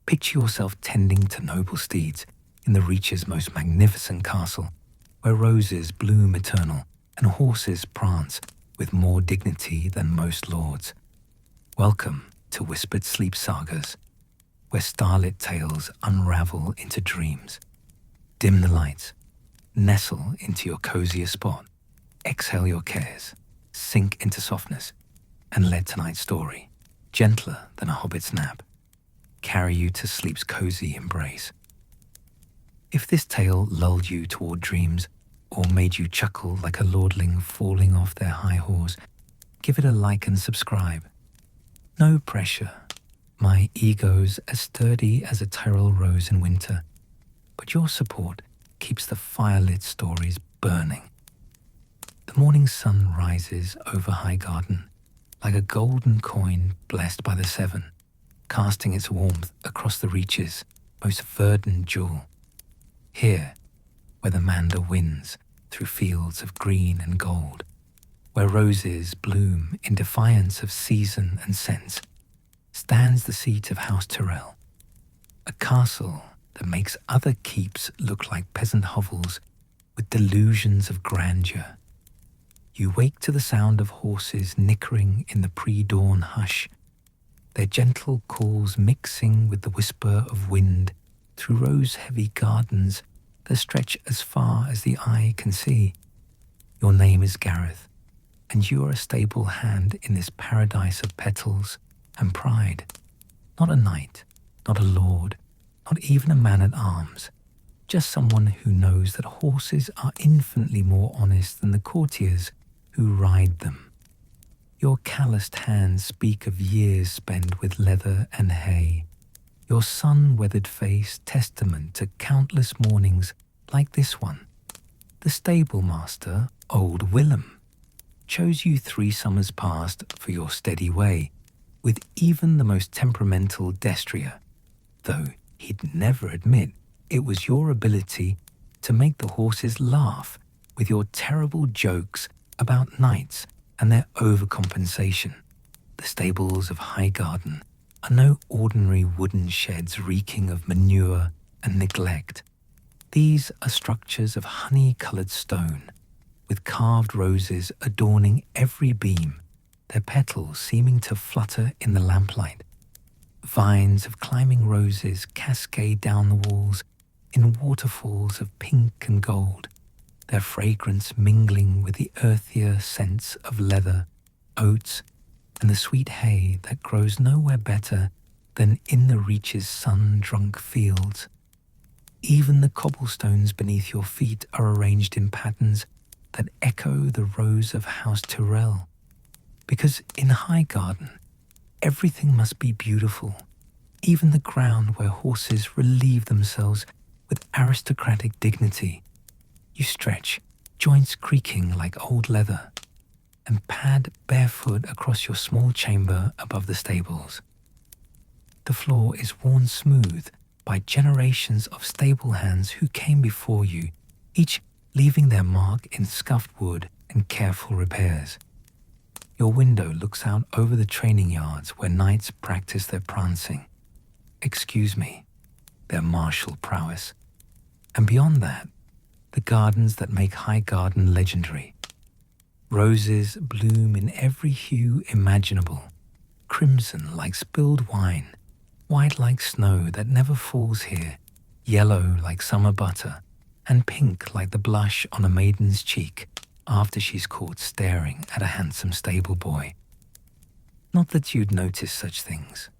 Picture yourself tending to noble steeds in the Reach's most magnificent castle, where roses bloom eternal and horses prance with more dignity than most lords. Welcome to whispered sleep sagas, where starlit tales unravel into dreams. Dim the lights, nestle into your cozier spot, exhale your cares, sink into softness, and let tonight's story, gentler than a hobbit's nap, carry you to sleep's cozy embrace. If this tale lulled you toward dreams or made you chuckle like a lordling falling off their high horse, give it a like and subscribe. No pressure. My ego's as sturdy as a Tyrol rose in winter, but your support keeps the firelit stories burning. The morning sun rises over Highgarden like a golden coin blessed by the Seven, casting its warmth across the Reach's most verdant jewel. Here, where the Mander winds through fields of green and gold, where roses bloom in defiance of season and sense, stands the seat of House Tyrell, a castle that makes other keeps look like peasant hovels with delusions of grandeur. You wake to the sound of horses nickering in the pre-dawn hush, their gentle calls mixing with the whisper of wind through rose-heavy gardens that stretch as far as the eye can see. Your name is Gareth, and you are a stable hand in this paradise of petals and pride. Not a knight, not a lord, not even a man-at-arms, just someone who knows that horses are infinitely more honest than the courtiers who ride them. Your calloused hands speak of years spent with leather and hay, your sun-weathered face testament to countless mornings like this one. The stable master, old Willem, chose you 3 summers past for your steady way, with even the most temperamental destrier, though he'd never admit it was your ability to make the horses laugh with your terrible jokes about knights and their overcompensation. The stables of Highgarden are no ordinary wooden sheds reeking of manure and neglect. These are structures of honey-coloured stone, with carved roses adorning every beam, their petals seeming to flutter in the lamplight. Vines of climbing roses cascade down the walls in waterfalls of pink and gold, their fragrance mingling with the earthier scents of leather, oats, and the sweet hay that grows nowhere better than in the Reach's sun-drunk fields. Even the cobblestones beneath your feet are arranged in patterns that echo the rows of House Tyrell, because in Highgarden, everything must be beautiful, even the ground where horses relieve themselves with aristocratic dignity. You stretch, joints creaking like old leather, and pad barefoot across your small chamber above the stables. The floor is worn smooth by generations of stable hands who came before you, each leaving their mark in scuffed wood and careful repairs. Your window looks out over the training yards where knights practice their prancing. Excuse me, their martial prowess. And beyond that, the gardens that make Highgarden legendary. Roses bloom in every hue imaginable, crimson like spilled wine, white like snow that never falls here, yellow like summer butter, and pink like the blush on a maiden's cheek after she's caught staring at a handsome stable boy. Not that you'd notice such things,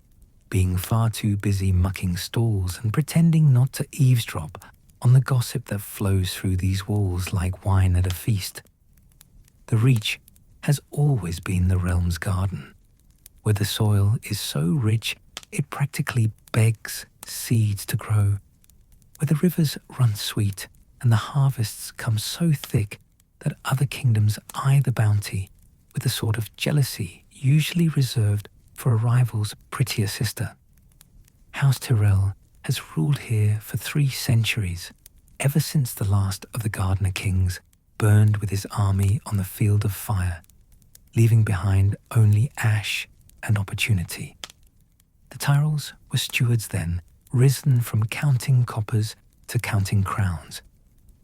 being far too busy mucking stalls and pretending not to eavesdrop on the gossip that flows through these walls like wine at a feast. The Reach has always been the realm's garden, where the soil is so rich it practically begs seeds to grow, where the rivers run sweet and the harvests come so thick that other kingdoms eye the bounty with a sort of jealousy usually reserved for a rival's prettier sister. House Tyrell has ruled here for 3 centuries, ever since the last of the Gardener kings burned with his army on the field of fire, leaving behind only ash and opportunity. The Tyrells were stewards then risen from counting coppers to counting crowns,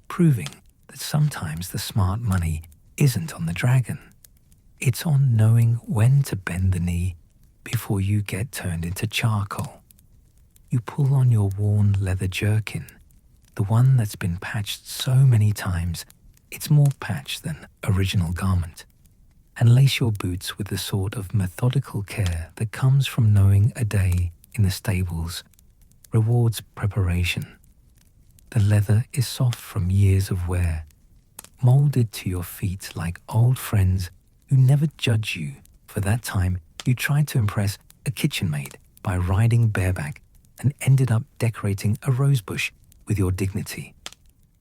proving that sometimes the smart money isn't on the dragon. It's on knowing when to bend the knee before you get turned into charcoal. You pull on your worn leather jerkin, the one that's been patched so many times it's more patched than original garment, and lace your boots with the sort of methodical care that comes from knowing a day in the stables rewards preparation. The leather is soft from years of wear, molded to your feet like old friends who never judge you for that time you tried to impress a kitchen maid by riding bareback and ended up decorating a rosebush with your dignity.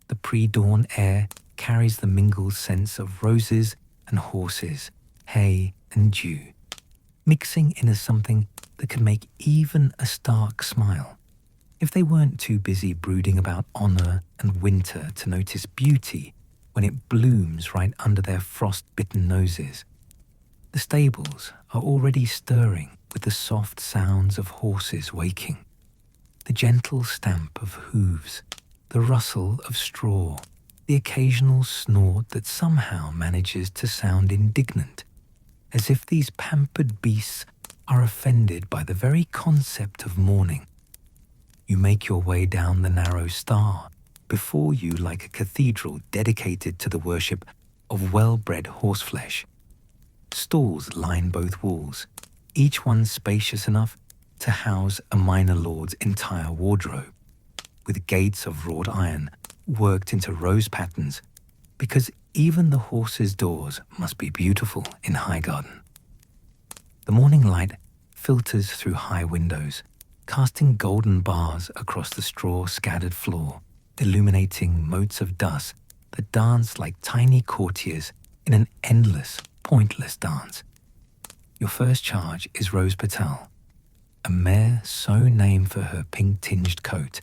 The pre-dawn air carries the mingled scents of roses and horses, hay and dew, mixing into something that can make even a Stark smile, if they weren't too busy brooding about honor and winter to notice beauty when it blooms right under their frost-bitten noses. The stables are already stirring with the soft sounds of horses waking, the gentle stamp of hooves, the rustle of straw, the occasional snort that somehow manages to sound indignant, as if these pampered beasts are offended by the very concept of mourning. You make your way down the narrow star, before you like a cathedral dedicated to the worship of well-bred horseflesh. Stalls line both walls, each one spacious enough to house a minor lord's entire wardrobe, with gates of wrought iron worked into rose patterns, because even the horses' doors must be beautiful in Highgarden. The morning light filters through high windows, casting golden bars across the straw-scattered floor, illuminating motes of dust that dance like tiny courtiers in an endless, pointless dance. Your first charge is Rose Patel, a mare so named for her pink-tinged coat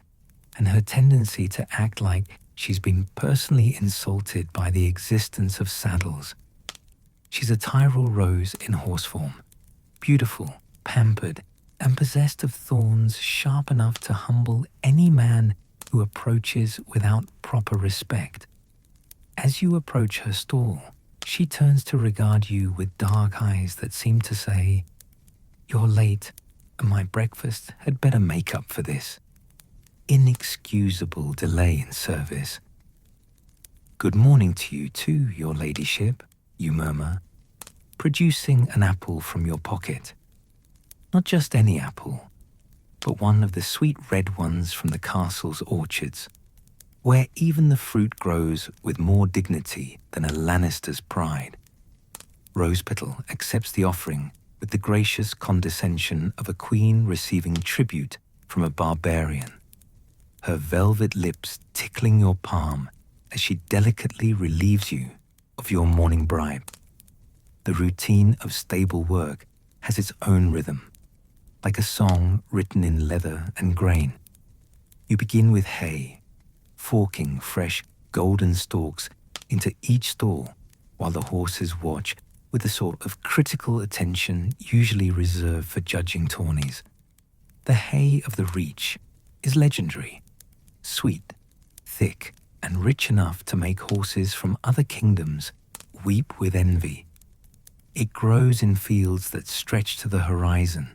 and her tendency to act like she's been personally insulted by the existence of saddles. She's a Tyrol rose in horse form, beautiful, pampered, and possessed of thorns sharp enough to humble any man who approaches without proper respect. As you approach her stall, she turns to regard you with dark eyes that seem to say, "You're late, and my breakfast had better make up for this." Inexcusable delay in service. "Good morning to you too, your ladyship," you murmur, producing an apple from your pocket. Not just any apple, but one of the sweet red ones from the castle's orchards, where even the fruit grows with more dignity than a Lannister's pride. Rose Petal accepts the offering with the gracious condescension of a queen receiving tribute from a barbarian, her velvet lips tickling your palm as she delicately relieves you of your morning bribe. The routine of stable work has its own rhythm, like a song written in leather and grain. You begin with hay, forking fresh golden stalks into each stall while the horses watch with the sort of critical attention usually reserved for judging tourneys. The hay of the Reach is legendary, sweet, thick, and rich enough to make horses from other kingdoms weep with envy. It grows in fields that stretch to the horizon,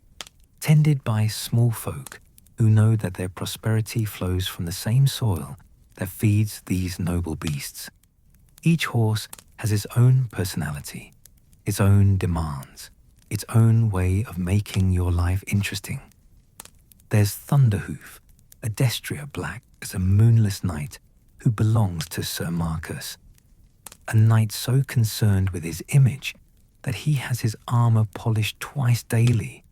tended by small folk who know that their prosperity flows from the same soil that feeds these noble beasts. Each horse has its own personality, its own demands, its own way of making your life interesting. There's Thunderhoof, a destrier black as a moonless knight who belongs to Sir Marcus, a knight so concerned with his image that he has his armor polished twice daily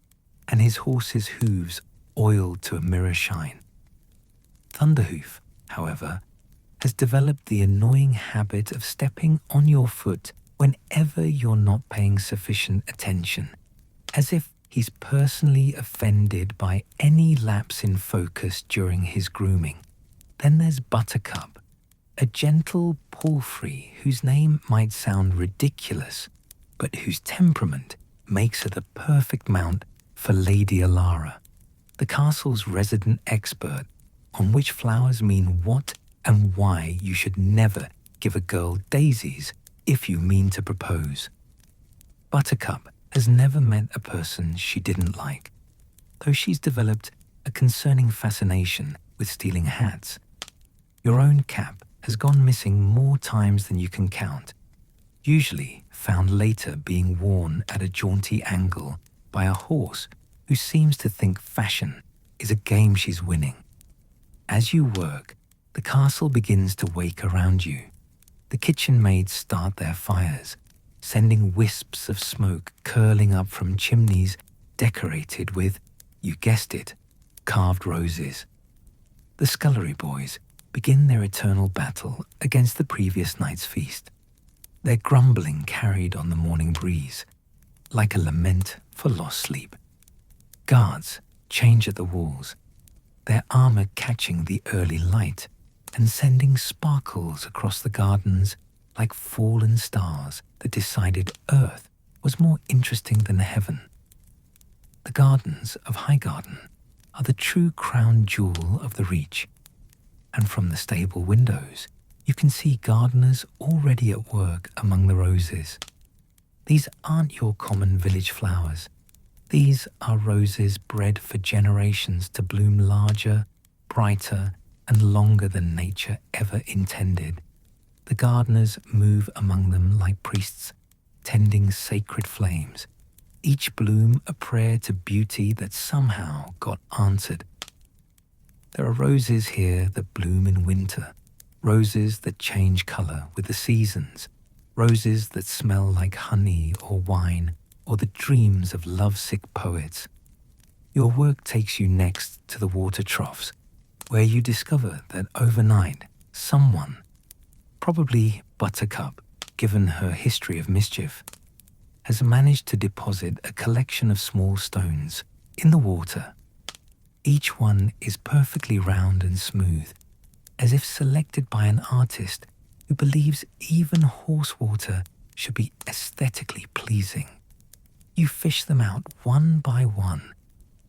and his horse's hooves oiled to a mirror shine. Thunderhoof, however, has developed the annoying habit of stepping on your foot whenever you're not paying sufficient attention, as if he's personally offended by any lapse in focus during his grooming. Then there's Buttercup, a gentle palfrey whose name might sound ridiculous, but whose temperament makes her the perfect mount for Lady Alara, the castle's resident expert on which flowers mean what and why you should never give a girl daisies if you mean to propose. Buttercup has never met a person she didn't like, though she's developed a concerning fascination with stealing hats. Your own cap has gone missing more times than you can count, usually found later being worn at a jaunty angle by a horse who seems to think fashion is a game she's winning. As you work, the castle begins to wake around you. The kitchen maids start their fires, sending wisps of smoke curling up from chimneys decorated with, you guessed it, carved roses. The scullery boys begin their eternal battle against the previous night's feast, their grumbling carried on the morning breeze, like a lament for lost sleep. Guards change at the walls, their armor catching the early light and sending sparkles across the gardens like fallen stars that decided Earth was more interesting than heaven. The gardens of Highgarden are the true crown jewel of the Reach, and from the stable windows you can see gardeners already at work among the roses. These aren't your common village flowers. These are roses bred for generations to bloom larger, brighter, and longer than nature ever intended. The gardeners move among them like priests, tending sacred flames, each bloom a prayer to beauty that somehow got answered. There are roses here that bloom in winter, roses that change color with the seasons, roses that smell like honey or wine, or the dreams of lovesick poets. Your work takes you next to the water troughs, where you discover that overnight someone, probably Buttercup, given her history of mischief, has managed to deposit a collection of small stones in the water. Each one is perfectly round and smooth, as if selected by an artist who believes even horse water should be aesthetically pleasing. You fish them out one by one,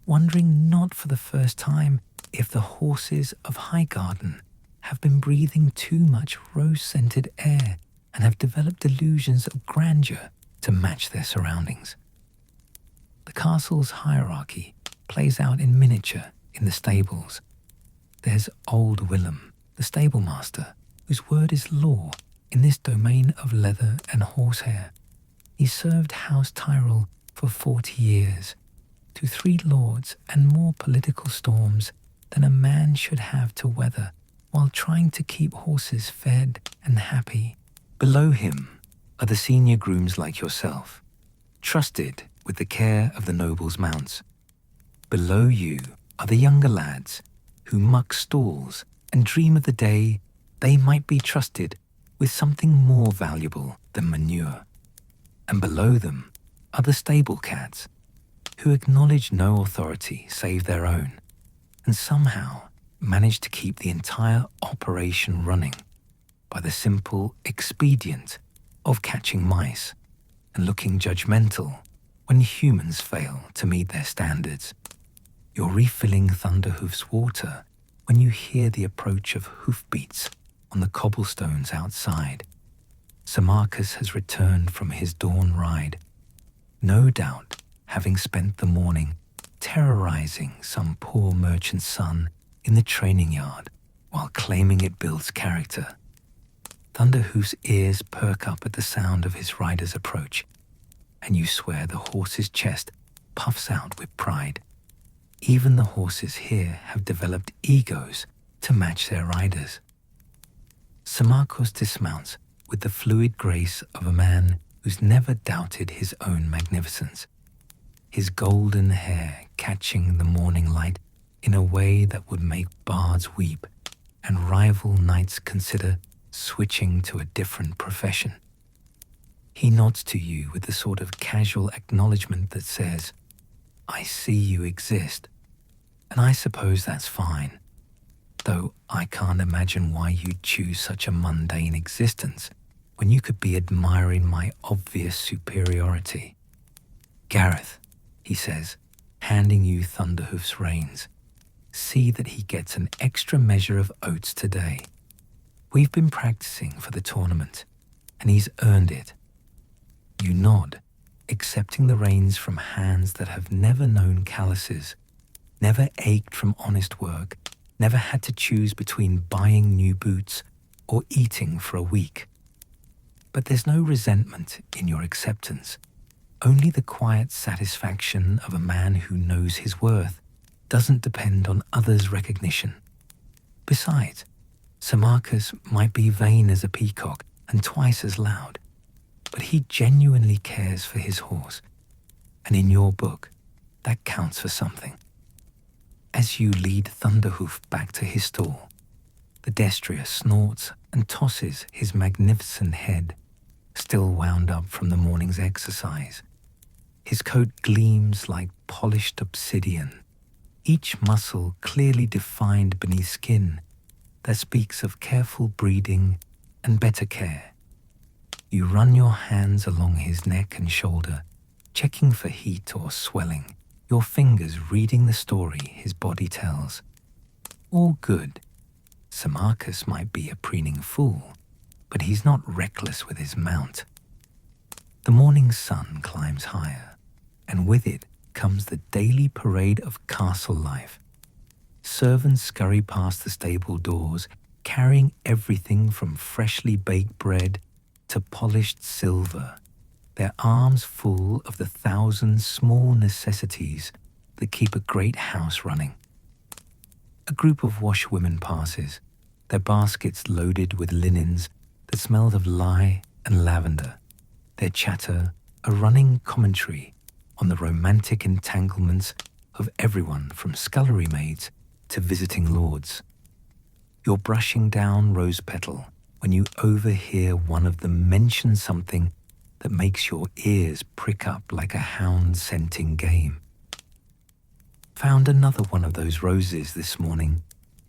wondering not for the first time if the horses of Highgarden have been breathing too much rose-scented air and have developed illusions of grandeur to match their surroundings. The castle's hierarchy plays out in miniature in the stables. There's old Willem, the stablemaster, whose word is law in this domain of leather and horsehair. He served House Tyrell for 40 years, to 3 lords and more political storms than a man should have to weather while trying to keep horses fed and happy. Below him are the senior grooms like yourself, trusted with the care of the nobles' mounts. Below you are the younger lads who muck stalls and dream of the day they might be trusted with something more valuable than manure. And below them are the stable cats, who acknowledge no authority save their own, and somehow manage to keep the entire operation running by the simple expedient of catching mice and looking judgmental when humans fail to meet their standards. You're refilling Thunderhoof's water when you hear the approach of hoofbeats on the cobblestones outside. Sir Marcus has returned from his dawn ride, no doubt having spent the morning terrorizing some poor merchant's son in the training yard while claiming it builds character. Thunderhoof's ears perk up at the sound of his rider's approach, and you swear the horse's chest puffs out with pride. Even the horses here have developed egos to match their riders. Sir Marcus dismounts with the fluid grace of a man who's never doubted his own magnificence, his golden hair catching the morning light in a way that would make bards weep and rival knights consider switching to a different profession. He nods to you with the sort of casual acknowledgement that says, "I see you exist," and I suppose that's fine, though I can't imagine why you'd choose such a mundane existence when you could be admiring my obvious superiority. "Gareth," he says, handing you Thunderhoof's reins. See that he gets an extra measure of oats today. We've been practicing for the tournament, and he's earned it. You nod, accepting the reins from hands that have never known calluses, never ached from honest work, never had to choose between buying new boots or eating for a week. But there's no resentment in your acceptance, only the quiet satisfaction of a man who knows his worth doesn't depend on others' recognition. Besides, Sir Marcus might be vain as a peacock and twice as loud, but he genuinely cares for his horse, and in your book, that counts for something. As you lead Thunderhoof back to his stall, the destrier snorts and tosses his magnificent head, still wound up from the morning's exercise. His coat gleams like polished obsidian, each muscle clearly defined beneath skin that speaks of careful breeding and better care. You run your hands along his neck and shoulder, checking for heat or swelling, your fingers reading the story his body tells. All good. Sir Marcus might be a preening fool, but he's not reckless with his mount. The morning sun climbs higher, and with it comes the daily parade of castle life. Servants scurry past the stable doors, carrying everything from freshly baked bread to polished silver, their arms full of the 1,000 small necessities that keep a great house running. A group of washwomen passes, their baskets loaded with linens that smelled of lye and lavender, their chatter a running commentary on the romantic entanglements of everyone from scullery maids to visiting lords. You're brushing down rose petal when you overhear one of them mention something that makes your ears prick up like a hound scenting game. Found another one of those roses this morning,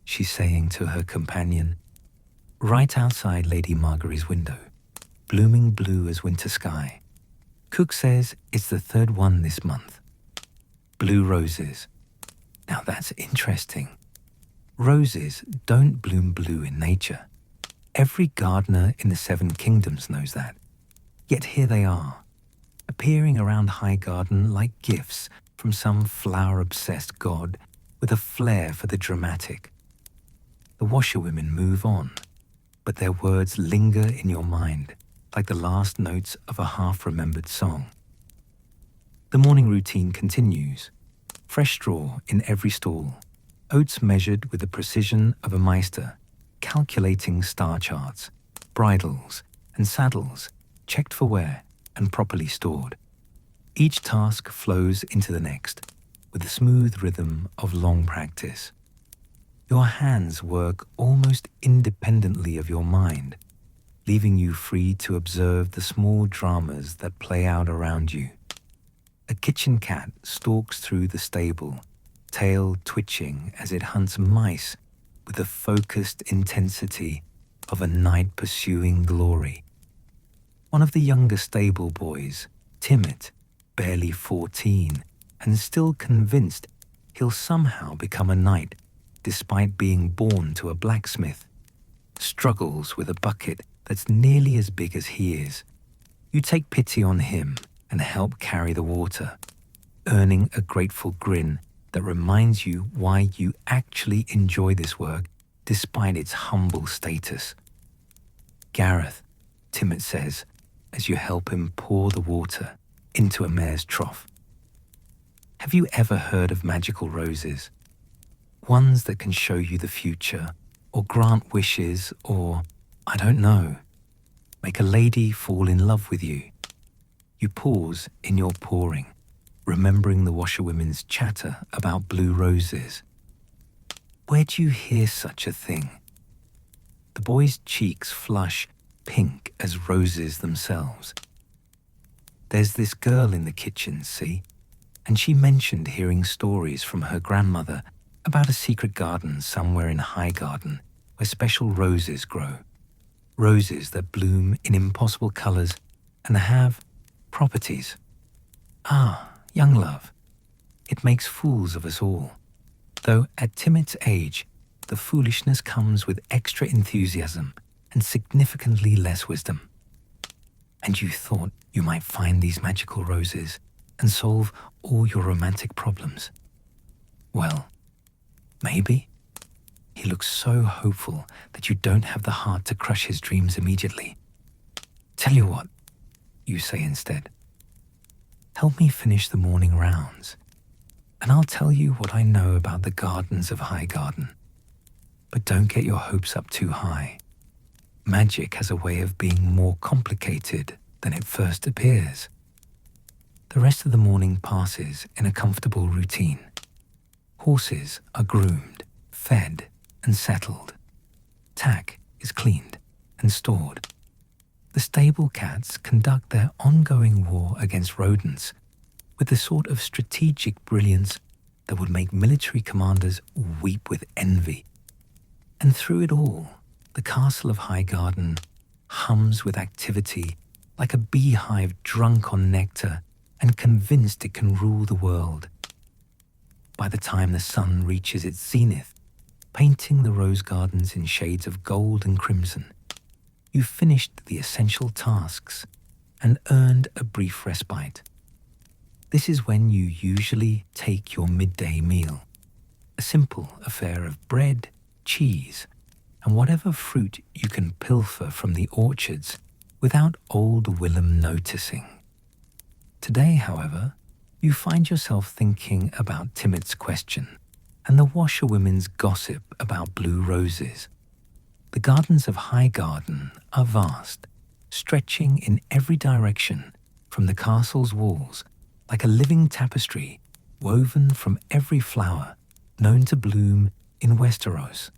she's saying to her companion, right outside Lady Margary's window, blooming blue as winter sky. Cook says it's the third one this month. Blue roses. Now that's interesting. Roses don't bloom blue in nature. Every gardener in the 7 kingdoms knows that. Yet here they are, appearing around Highgarden like gifts from some flower-obsessed god with a flair for the dramatic. The washerwomen move on, but their words linger in your mind like the last notes of a half-remembered song. The morning routine continues. Fresh straw in every stall, oats measured with the precision of a meister, calculating star charts, bridles and saddles checked for wear and properly stored. Each task flows into the next with the smooth rhythm of long practice. Your hands work almost independently of your mind, leaving you free to observe the small dramas that play out around you. A kitchen cat stalks through the stable, tail twitching as it hunts mice with the focused intensity of a knight pursuing glory. One of the younger stable boys, timid, barely 14, and still convinced he'll somehow become a knight despite being born to a blacksmith, struggles with a bucket that's nearly as big as he is. You take pity on him and help carry the water, earning a grateful grin that reminds you why you actually enjoy this work despite its humble status. Gareth, Timid says, as you help him pour the water into a mare's trough. Have you ever heard of magical roses? Ones that can show you the future, or grant wishes, or, I don't know, make a lady fall in love with you. You pause in your pouring, remembering the washerwomen's chatter about blue roses. Where do you hear such a thing? The boy's cheeks flush pink as roses themselves. There's this girl in the kitchen, see? And she mentioned hearing stories from her grandmother about a secret garden somewhere in Highgarden where special roses grow. Roses that bloom in impossible colors and have properties. Ah, young love, it makes fools of us all. Though at Timid's age, the foolishness comes with extra enthusiasm and significantly less wisdom. And you thought you might find these magical roses and solve all your romantic problems. Well, maybe. He looks so hopeful that you don't have the heart to crush his dreams immediately. Tell you what, you say instead. Help me finish the morning rounds, and I'll tell you what I know about the gardens of Highgarden. But don't get your hopes up too high. Magic has a way of being more complicated than it first appears. The rest of the morning passes in a comfortable routine. Horses are groomed, fed, and settled. Tack is cleaned and stored. The stable cats conduct their ongoing war against rodents with the sort of strategic brilliance that would make military commanders weep with envy. And through it all, the castle of Highgarden hums with activity like a beehive drunk on nectar and convinced it can rule the world. By the time the sun reaches its zenith, painting the rose gardens in shades of gold and crimson, you've finished the essential tasks and earned a brief respite. This is when you usually take your midday meal, a simple affair of bread, cheese, and whatever fruit you can pilfer from the orchards without old Willem noticing. Today, however, you find yourself thinking about Timid's question and the washerwomen's gossip about blue roses. The gardens of Highgarden are vast, stretching in every direction from the castle's walls like a living tapestry woven from every flower known to bloom in Westeros.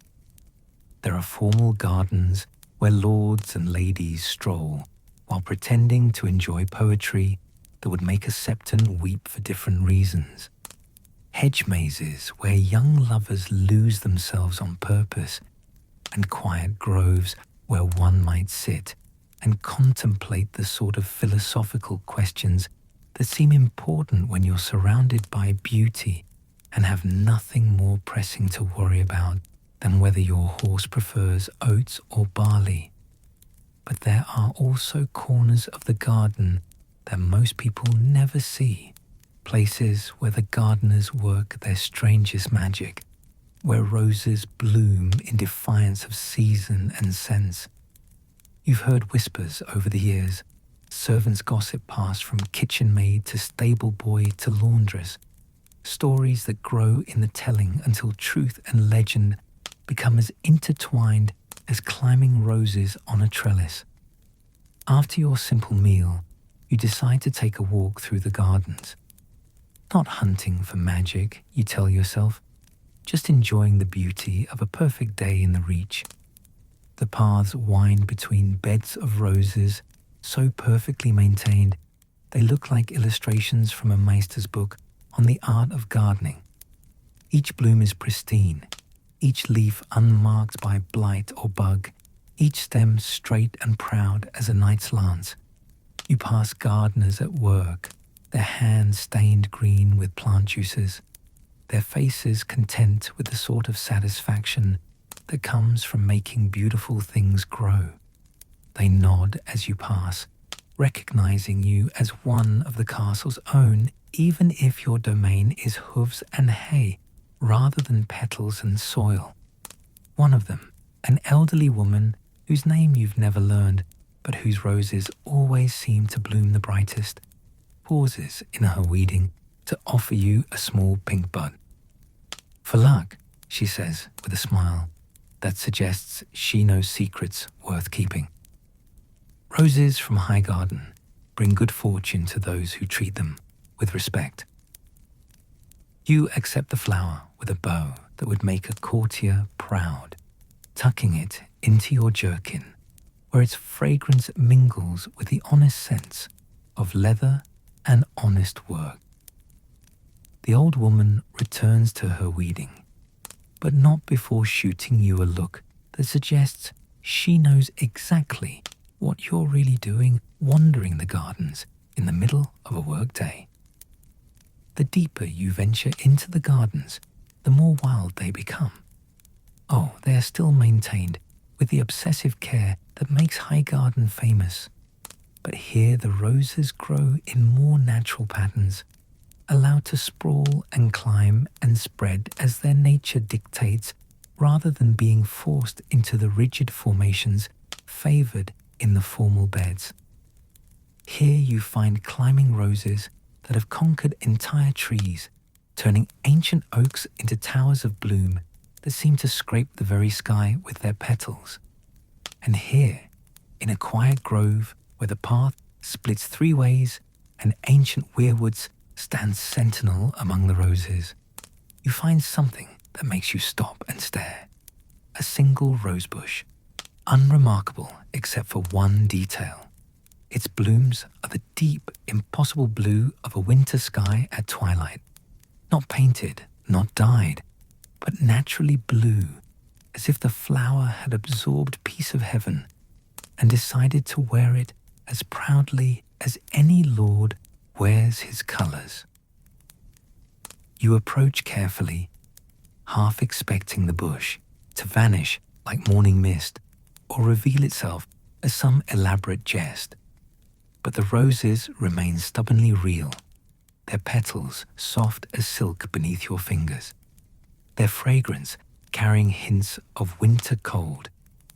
There are formal gardens where lords and ladies stroll while pretending to enjoy poetry that would make a septon weep for different reasons. Hedge mazes where young lovers lose themselves on purpose, and quiet groves where one might sit and contemplate the sort of philosophical questions that seem important when you're surrounded by beauty and have nothing more pressing to worry about than whether your horse prefers oats or barley. But there are also corners of the garden that most people never see, places where the gardeners work their strangest magic, where roses bloom in defiance of season and sense. You've heard whispers over the years, servants' gossip passed from kitchen maid to stable boy to laundress, stories that grow in the telling until truth and legend become as intertwined as climbing roses on a trellis. After your simple meal, you decide to take a walk through the gardens. Not hunting for magic, you tell yourself, just enjoying the beauty of a perfect day in the Reach. The paths wind between beds of roses, so perfectly maintained, they look like illustrations from a Meister's book on the art of gardening. Each bloom is pristine, each leaf unmarked by blight or bug, each stem straight and proud as a knight's lance. You pass gardeners at work, their hands stained green with plant juices, their faces content with the sort of satisfaction that comes from making beautiful things grow. They nod as you pass, recognizing you as one of the castle's own, even if your domain is hooves and hay rather than petals and soil. One of them, an elderly woman whose name you've never learned, but whose roses always seem to bloom the brightest, pauses in her weeding to offer you a small pink bud. For luck, she says with a smile that suggests she knows secrets worth keeping. Roses from Highgarden bring good fortune to those who treat them with respect. You accept the flower with a bow that would make a courtier proud, tucking it into your jerkin, where its fragrance mingles with the honest scents of leather and honest work. The old woman returns to her weeding, but not before shooting you a look that suggests she knows exactly what you're really doing wandering the gardens in the middle of a workday. the deeper you venture into the gardens, the more wild they become. Oh, they are still maintained with the obsessive care that makes Highgarden famous. But here the roses grow in more natural patterns, allowed to sprawl and climb and spread as their nature dictates, rather than being forced into the rigid formations favored in the formal beds. Here you find climbing roses that have conquered entire trees, turning ancient oaks into towers of bloom that seem to scrape the very sky with their petals. And here, in a quiet grove where the path splits three ways and ancient weirwoods stand sentinel among the roses, you find something that makes you stop and stare. A single rosebush, unremarkable except for one detail. Its blooms are the deep, impossible blue of a winter sky at twilight. Not painted, not dyed, but naturally blue, as if the flower had absorbed piece of heaven and decided to wear it as proudly as any lord wears his colours. You approach carefully, half expecting the bush to vanish like morning mist or reveal itself as some elaborate jest. But the roses remain stubbornly real, their petals soft as silk beneath your fingers, their fragrance carrying hints of winter cold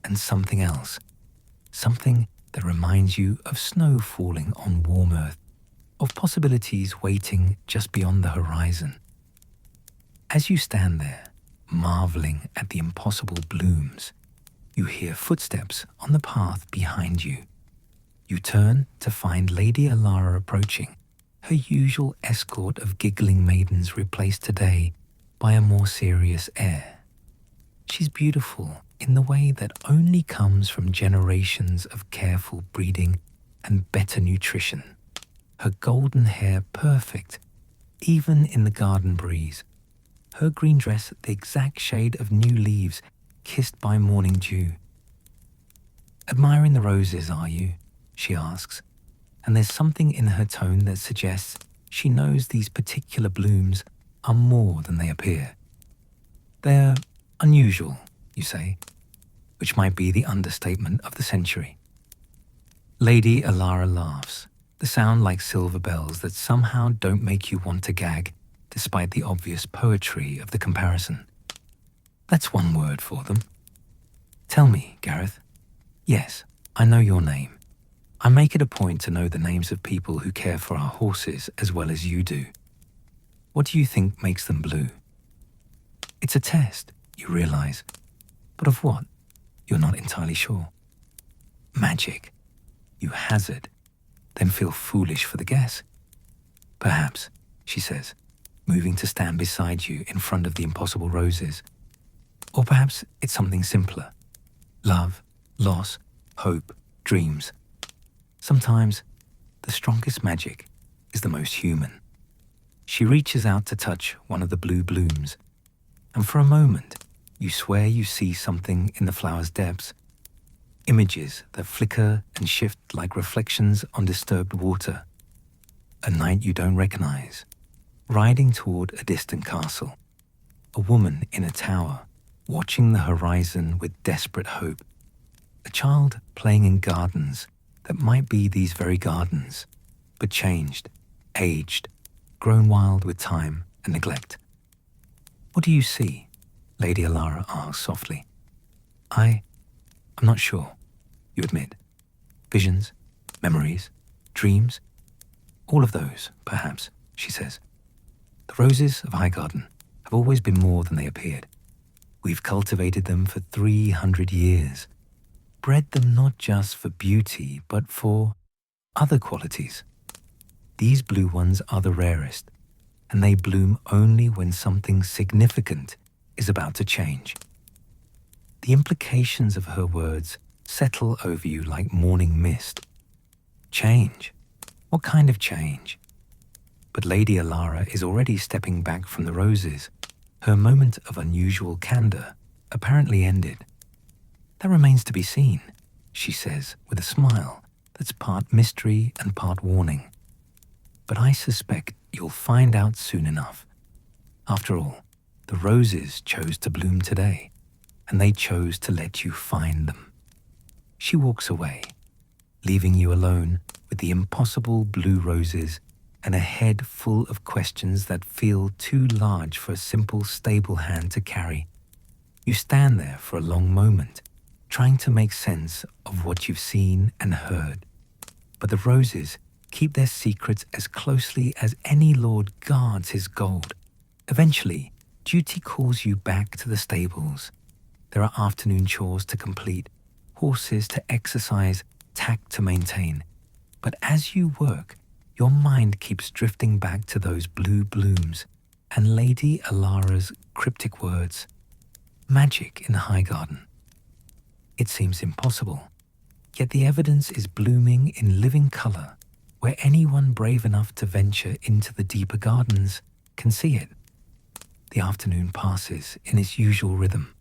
and something else, something that reminds you of snow falling on warm earth, of possibilities waiting just beyond the horizon. As you stand there, marveling at the impossible blooms, you hear footsteps on the path behind you. You turn to find Lady Alara approaching, her usual escort of giggling maidens replaced today by a more serious air. She's beautiful in the way that only comes from generations of careful breeding and better nutrition. Her golden hair perfect, even in the garden breeze. Her green dress the exact shade of new leaves kissed by morning dew. "Admiring the roses, are you?" she asks, and there's something in her tone that suggests she knows these particular blooms are more than they appear. "They're unusual," you say, which might be the understatement of the century. Lady Alara laughs, the sound like silver bells that somehow don't make you want to gag, despite the obvious poetry of the comparison. "That's one word for them. Tell me, Gareth. Yes, I know your name. I make it a point to know the names of people who care for our horses as well as you do. What do you think makes them blue?" It's a test, you realize, but of what? You're not entirely sure. Magic. You hazard, then feel foolish for the guess. "Perhaps," she says, moving to stand beside you in front of the impossible roses. "Or perhaps it's something simpler. Love, loss, hope, dreams. Sometimes the strongest magic is the most human." She reaches out to touch one of the blue blooms, and for a moment you swear you see something in the flower's depths. Images that flicker and shift like reflections on disturbed water. A night you don't recognize, riding toward a distant castle. A woman in a tower, watching the horizon with desperate hope. A child playing in gardens that might be these very gardens, but changed, aged, grown wild with time and neglect. "What do you see?" Lady Alara asks softly. I'm not sure," you admit. "Visions, memories, dreams, all of those, perhaps," she says. "The roses of Highgarden have always been more than they appeared. We've cultivated them for 300 years, bred them not just for beauty, but for other qualities. These blue ones are the rarest, and they bloom only when something significant is about to change." The implications of her words settle over you like morning mist. Change? What kind of change? But Lady Alara is already stepping back from the roses, her moment of unusual candor apparently ended. "That remains to be seen," she says with a smile that's part mystery and part warning. "But I suspect you'll find out soon enough. After all, the roses chose to bloom today, and they chose to let you find them. She walks away, leaving you alone with the impossible blue roses and a head full of questions that feel too large for a simple Stablehand to carry. You stand there for a long moment, trying to make sense of what you've seen and heard. But the roses keep their secrets as closely as any lord guards his gold. Eventually, duty calls you back to the stables. There are afternoon chores to complete, horses to exercise, tack to maintain. But as you work, your mind keeps drifting back to those blue blooms and Lady Alara's cryptic words. Magic in Highgarden. It seems impossible, yet the evidence is blooming in living colour, where anyone brave enough to venture into the deeper gardens can see it. The afternoon passes in its usual rhythm.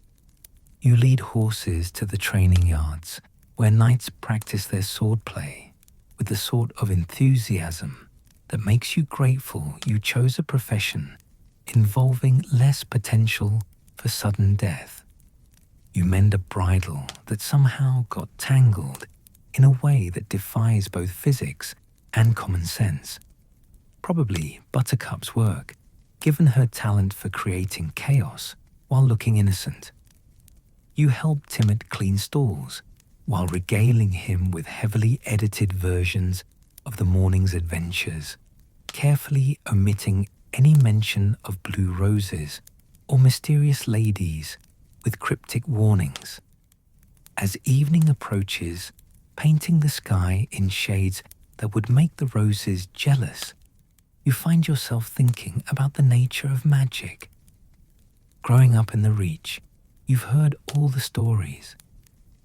You lead horses to the training yards, where knights practice their swordplay with the sort of enthusiasm that makes you grateful you chose a profession involving less potential for sudden death. You mend a bridle that somehow got tangled in a way that defies both physics and common sense. Probably Buttercup's work, given her talent for creating chaos while looking innocent. You help Timid clean stalls while regaling him with heavily edited versions of the morning's adventures, carefully omitting any mention of blue roses or mysterious ladies with cryptic warnings. As evening approaches, painting the sky in shades that would make the roses jealous, you find yourself thinking about the nature of magic. Growing up in the Reach, you've heard all the stories.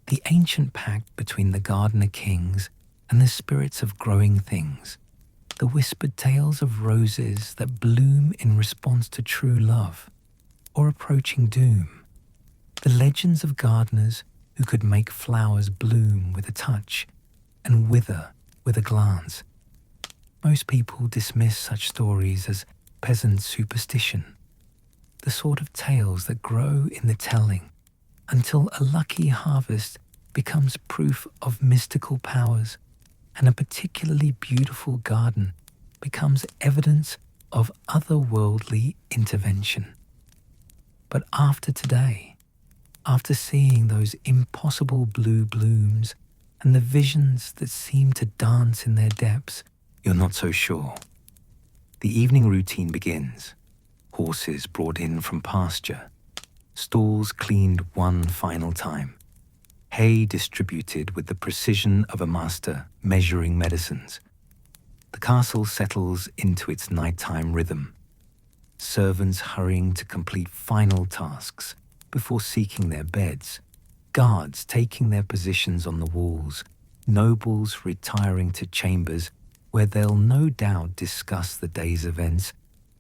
The ancient pact between the Gardener Kings and the spirits of growing things. The whispered tales of roses that bloom in response to true love or approaching doom. The legends of gardeners who could make flowers bloom with a touch and wither with a glance. Most people dismiss such stories as peasant superstition, the sort of tales that grow in the telling, until a lucky harvest becomes proof of mystical powers and a particularly beautiful garden becomes evidence of otherworldly intervention. But after today, after seeing those impossible blue blooms and the visions that seem to dance in their depths, you're not so sure. The evening routine begins. Horses brought in from pasture, stalls cleaned one final time, hay distributed with the precision of a master measuring medicines. The castle settles into its nighttime rhythm, servants hurrying to complete final tasks before seeking their beds, guards taking their positions on the walls, nobles retiring to chambers where they'll no doubt discuss the day's events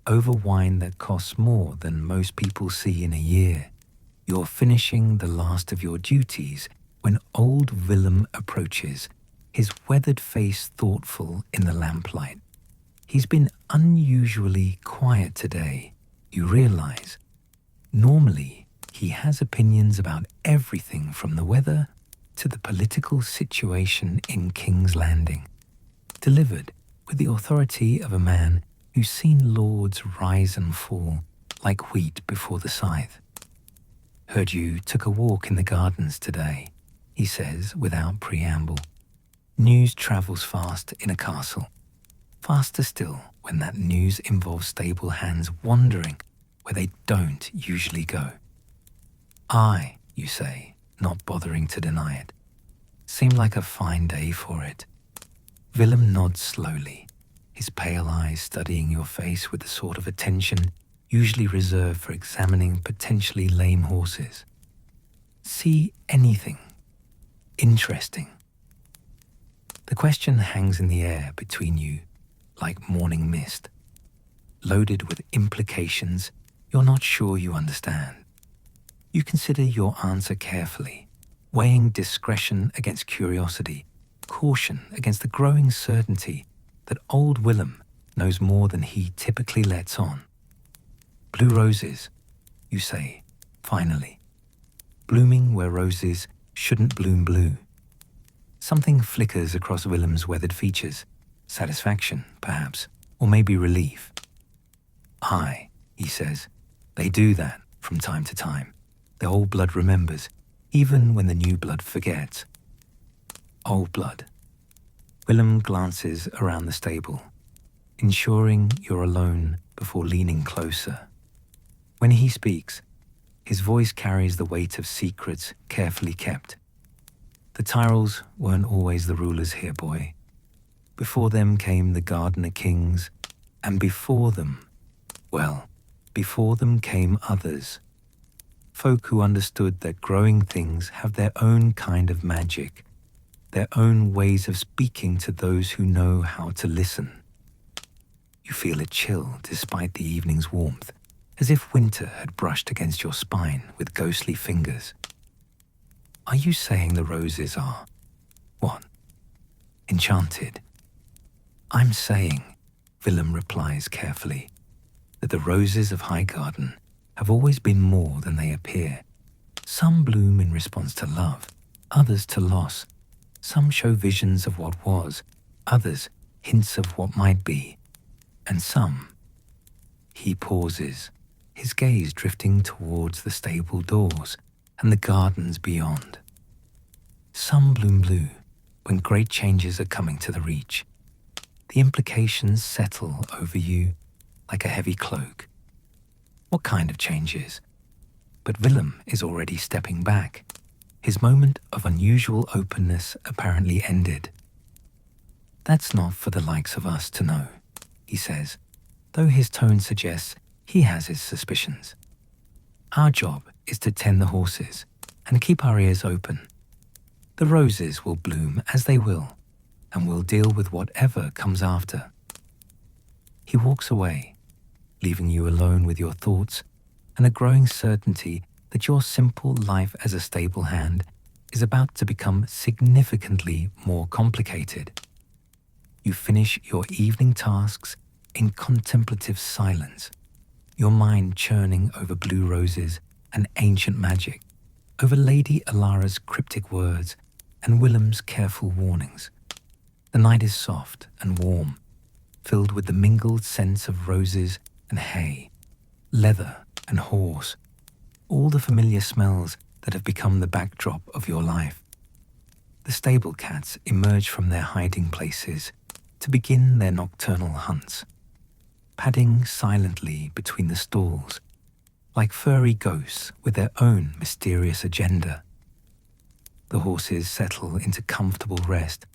over wine that costs more than most people see in a year. You're finishing the last of your duties when old Willem approaches, his weathered face thoughtful in the lamplight. He's been unusually quiet today, you realize. Normally, he has opinions about everything from the weather to the political situation in King's Landing, delivered with the authority of a man who's seen lords rise and fall like wheat before the scythe. Heard you took a walk in the gardens today, he says without preamble. News travels fast in a castle. Faster still when that news involves stable hands wandering where they don't usually go. I, you say, not bothering to deny it. Seemed like a fine day for it. Willem nods slowly, his pale eyes studying your face with the sort of attention usually reserved for examining potentially lame horses. See anything interesting? The question hangs in the air between you like morning mist, loaded with implications you're not sure you understand. You consider your answer carefully, weighing discretion against curiosity, caution against the growing certainty that old Willem knows more than he typically lets on. Blue roses, you say, finally, blooming where roses shouldn't bloom blue. Something flickers across Willem's weathered features, satisfaction, perhaps, or maybe relief. Aye, he says, they do that from time to time. The old blood remembers, even when the new blood forgets. Old blood. Willem glances around the stable, ensuring you're alone before leaning closer. When he speaks, his voice carries the weight of secrets carefully kept. The Tyrells weren't always the rulers here, boy. Before them came the Gardener kings, and before them came others. Folk who understood that growing things have their own kind of magic, their own ways of speaking to those who know how to listen. You feel a chill despite the evening's warmth, as if winter had brushed against your spine with ghostly fingers. Are you saying the roses are, what, enchanted? I'm saying, Willem replies carefully, that the roses of Highgarden have always been more than they appear. Some bloom in response to love, others to loss. Some show visions of what was, others hints of what might be. And some... He pauses, his gaze drifting towards the stable doors and the gardens beyond. Some bloom blue when great changes are coming to the reach. The implications settle over you like a heavy cloak. What kind of changes? But Willem is already stepping back. His moment of unusual openness apparently ended. That's not for the likes of us to know, he says, though his tone suggests he has his suspicions. Our job is to tend the horses and keep our ears open. The roses will bloom as they will, and we'll deal with whatever comes after. He walks away, leaving you alone with your thoughts and a growing certainty that your simple life as a stable hand is about to become significantly more complicated. You finish your evening tasks in contemplative silence, your mind churning over blue roses and ancient magic, over Lady Alara's cryptic words and Willem's careful warnings. The night is soft and warm, filled with the mingled scents of roses and hay, leather and horse, all the familiar smells that have become the backdrop of your life. The stable cats emerge from their hiding places to begin their nocturnal hunts, padding silently between the stalls, like furry ghosts with their own mysterious agenda. The horses settle into comfortable rest,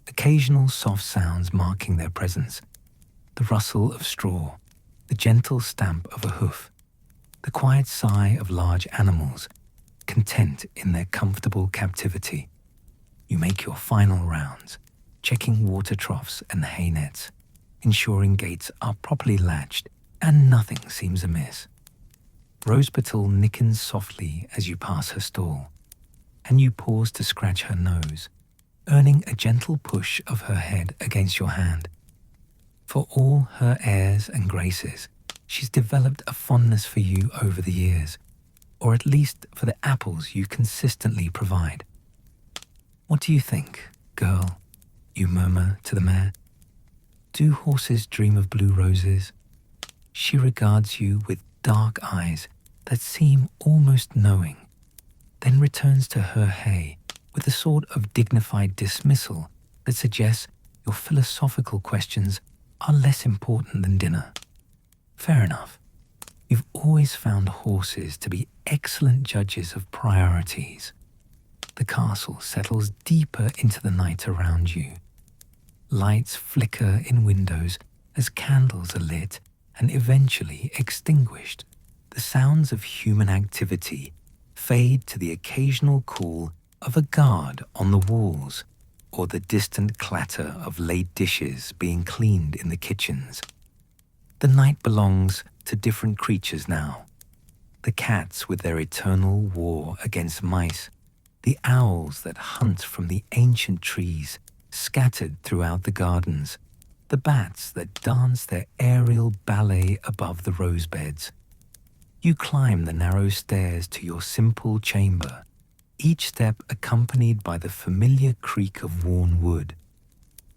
occasional soft sounds marking their presence, the rustle of straw, the gentle stamp of a hoof, the quiet sigh of large animals, content in their comfortable captivity. You make your final rounds, checking water troughs and hay nets, ensuring gates are properly latched and nothing seems amiss. Rose Petal nickens softly as you pass her stall, and you pause to scratch her nose, earning a gentle push of her head against your hand. For all her airs and graces, she's developed a fondness for you over the years, or at least for the apples you consistently provide. What do you think, girl? You murmur to the mare. Do horses dream of blue roses? She regards you with dark eyes that seem almost knowing, then returns to her hay with a sort of dignified dismissal that suggests your philosophical questions are less important than dinner. Fair enough. You've always found horses to be excellent judges of priorities. The castle settles deeper into the night around you. Lights flicker in windows as candles are lit and eventually extinguished. The sounds of human activity fade to the occasional call of a guard on the walls or the distant clatter of late dishes being cleaned in the kitchens. The night belongs to different creatures now. The cats with their eternal war against mice, the owls that hunt from the ancient trees scattered throughout the gardens, the bats that dance their aerial ballet above the rose beds. You climb the narrow stairs to your simple chamber, each step accompanied by the familiar creak of worn wood.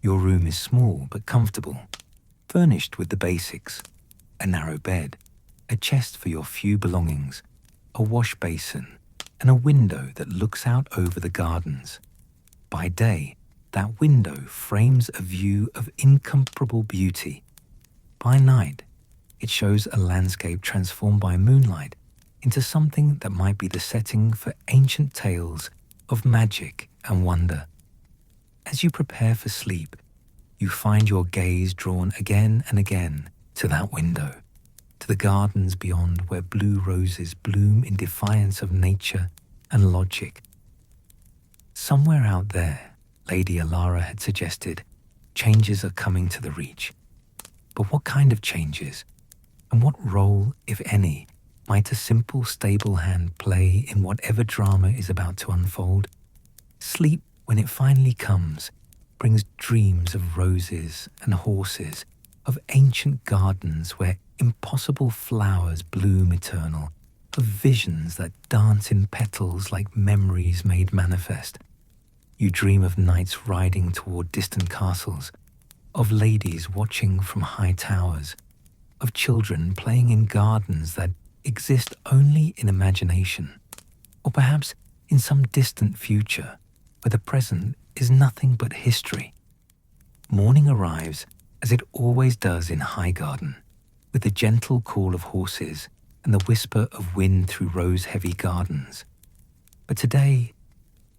Your room is small but comfortable, furnished with the basics: a narrow bed, a chest for your few belongings, a wash basin, and a window that looks out over the gardens. By day, that window frames a view of incomparable beauty. By night, it shows a landscape transformed by moonlight into something that might be the setting for ancient tales of magic and wonder. As you prepare for sleep, you find your gaze drawn again and again to that window, to the gardens beyond where blue roses bloom in defiance of nature and logic. Somewhere out there, Lady Alara had suggested, changes are coming to the Reach. But what kind of changes? And what role, if any, might a simple Stablehand play in whatever drama is about to unfold? Sleep, when it finally comes, brings dreams of roses and horses, of ancient gardens where impossible flowers bloom eternal, of visions that dance in petals like memories made manifest. You dream of knights riding toward distant castles, of ladies watching from high towers, of children playing in gardens that exist only in imagination, or perhaps in some distant future where the present is nothing but history. Morning arrives, as it always does in Highgarden, with the gentle call of horses and the whisper of wind through rose-heavy gardens. But today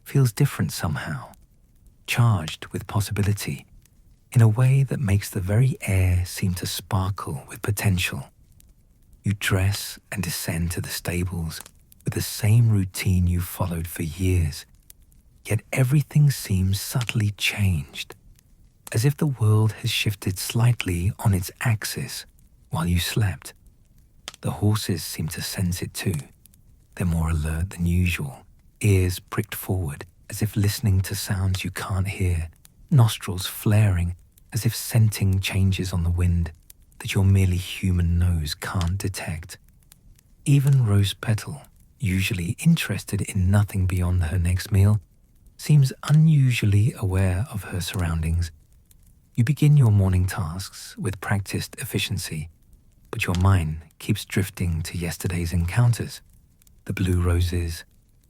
feels different somehow, charged with possibility, in a way that makes the very air seem to sparkle with potential. You dress and descend to the stables with the same routine you followed for years, yet everything seems subtly changed, as if the world has shifted slightly on its axis while you slept. The horses seem to sense it too. They're more alert than usual, ears pricked forward as if listening to sounds you can't hear, nostrils flaring as if scenting changes on the wind that your merely human nose can't detect. Even Rose Petal, usually interested in nothing beyond her next meal, seems unusually aware of her surroundings. You begin your morning tasks with practiced efficiency, but your mind keeps drifting to yesterday's encounters, the blue roses,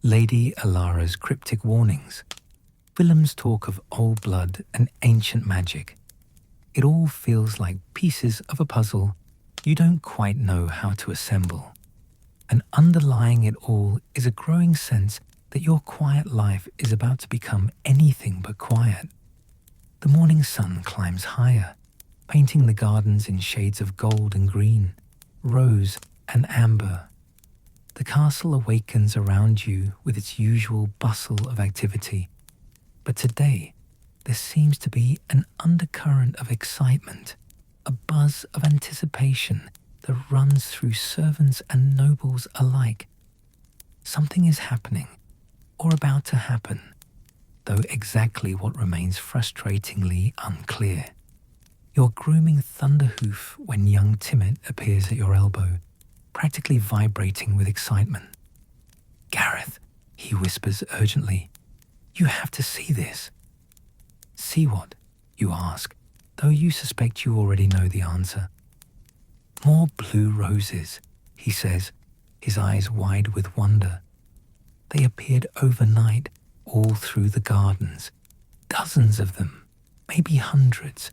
Lady Alara's cryptic warnings, Willem's talk of old blood and ancient magic. It all feels like pieces of a puzzle you don't quite know how to assemble. And underlying it all is a growing sense that your quiet life is about to become anything but quiet. The morning sun climbs higher, painting the gardens in shades of gold and green, rose and amber. The castle awakens around you with its usual bustle of activity, but today there seems to be an undercurrent of excitement, a buzz of anticipation that runs through servants and nobles alike. Something is happening, or about to happen, though exactly what remains frustratingly unclear. You're grooming Thunderhoof when young Timid appears at your elbow, practically vibrating with excitement. "Gareth," he whispers urgently, "you have to see this." "See what?" you ask, though you suspect you already know the answer. "More blue roses," he says, his eyes wide with wonder. They appeared overnight all through the gardens, dozens of them, maybe hundreds,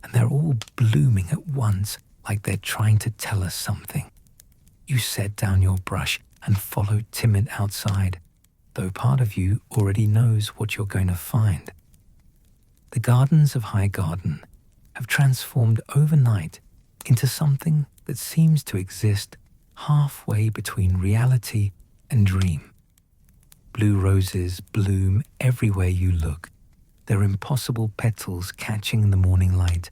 and they're all blooming at once like they're trying to tell us something. You set down your brush and follow Timid outside, though part of you already knows what you're going to find. The gardens of Highgarden have transformed overnight into something that seems to exist halfway between reality and dream. Blue roses bloom everywhere you look, their impossible petals catching the morning light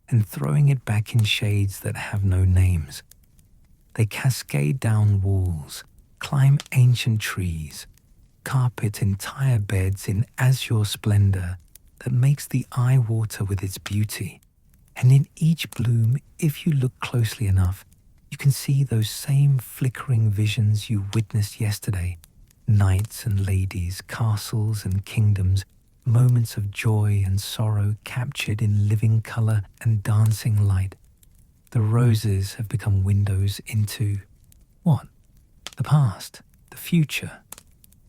and throwing it back in shades that have no names. They cascade down walls, climb ancient trees, carpet entire beds in azure splendor that makes the eye water with its beauty, And in each bloom, if you look closely enough, you can see those same flickering visions you witnessed yesterday. Knights and ladies, castles and kingdoms, moments of joy and sorrow captured in living color and dancing light. The roses have become windows into what? The past, the future,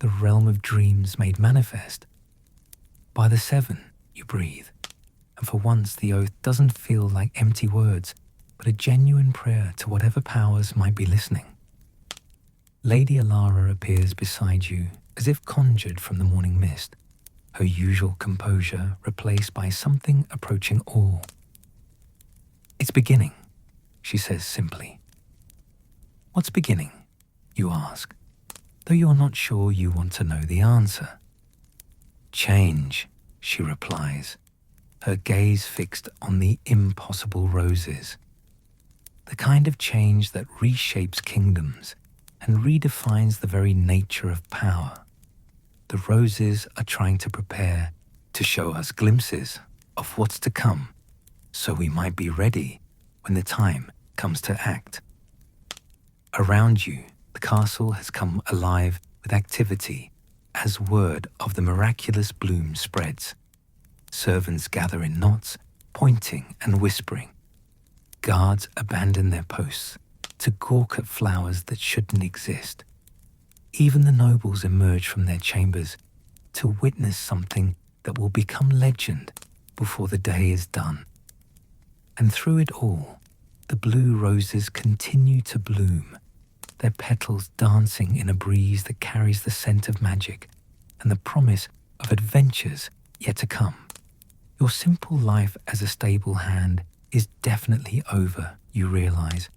the realm of dreams made manifest. By the 7, you breathe, and for once the oath doesn't feel like empty words, but a genuine prayer to whatever powers might be listening. Lady Alara appears beside you as if conjured from the morning mist, her usual composure replaced by something approaching awe. "It's beginning," she says simply. "What's beginning?" you ask, though you're not sure you want to know the answer. "Change," she replies, her gaze fixed on the impossible roses. The kind of change that reshapes kingdoms and redefines the very nature of power. The roses are trying to prepare to show us glimpses of what's to come, so we might be ready when the time comes to act. Around you, the castle has come alive with activity as word of the miraculous bloom spreads. Servants gather in knots, pointing and whispering. Guards abandon their posts to gawk at flowers that shouldn't exist. Even the nobles emerge from their chambers to witness something that will become legend before the day is done. And through it all, the blue roses continue to bloom, their petals dancing in a breeze that carries the scent of magic and the promise of adventures yet to come. Your simple life as a stable hand is definitely over, you realize.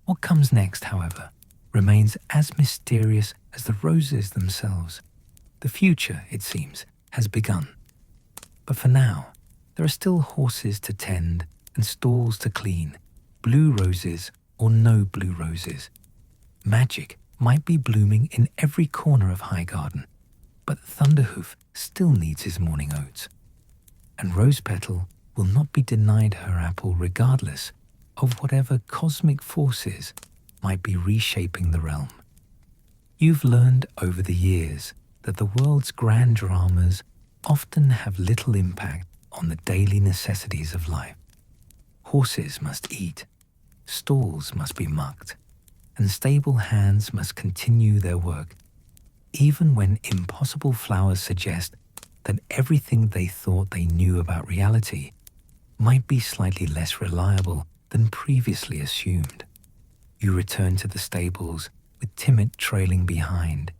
What comes next, however, remains as mysterious as the roses themselves. The future, it seems, has begun. But for now, there are still horses to tend and stalls to clean, blue roses or no blue roses. Magic might be blooming in every corner of Highgarden, but Thunderhoof still needs his morning oats. And Rose Petal will not be denied her apple regardless of whatever cosmic forces might be reshaping the realm. You've learned over the years that the world's grand dramas often have little impact on the daily necessities of life. Horses must eat, stalls must be mucked, and stable hands must continue their work, even when impossible flowers suggest that everything they thought they knew about reality might be slightly less reliable than previously assumed. You return to the stables with Timid trailing behind,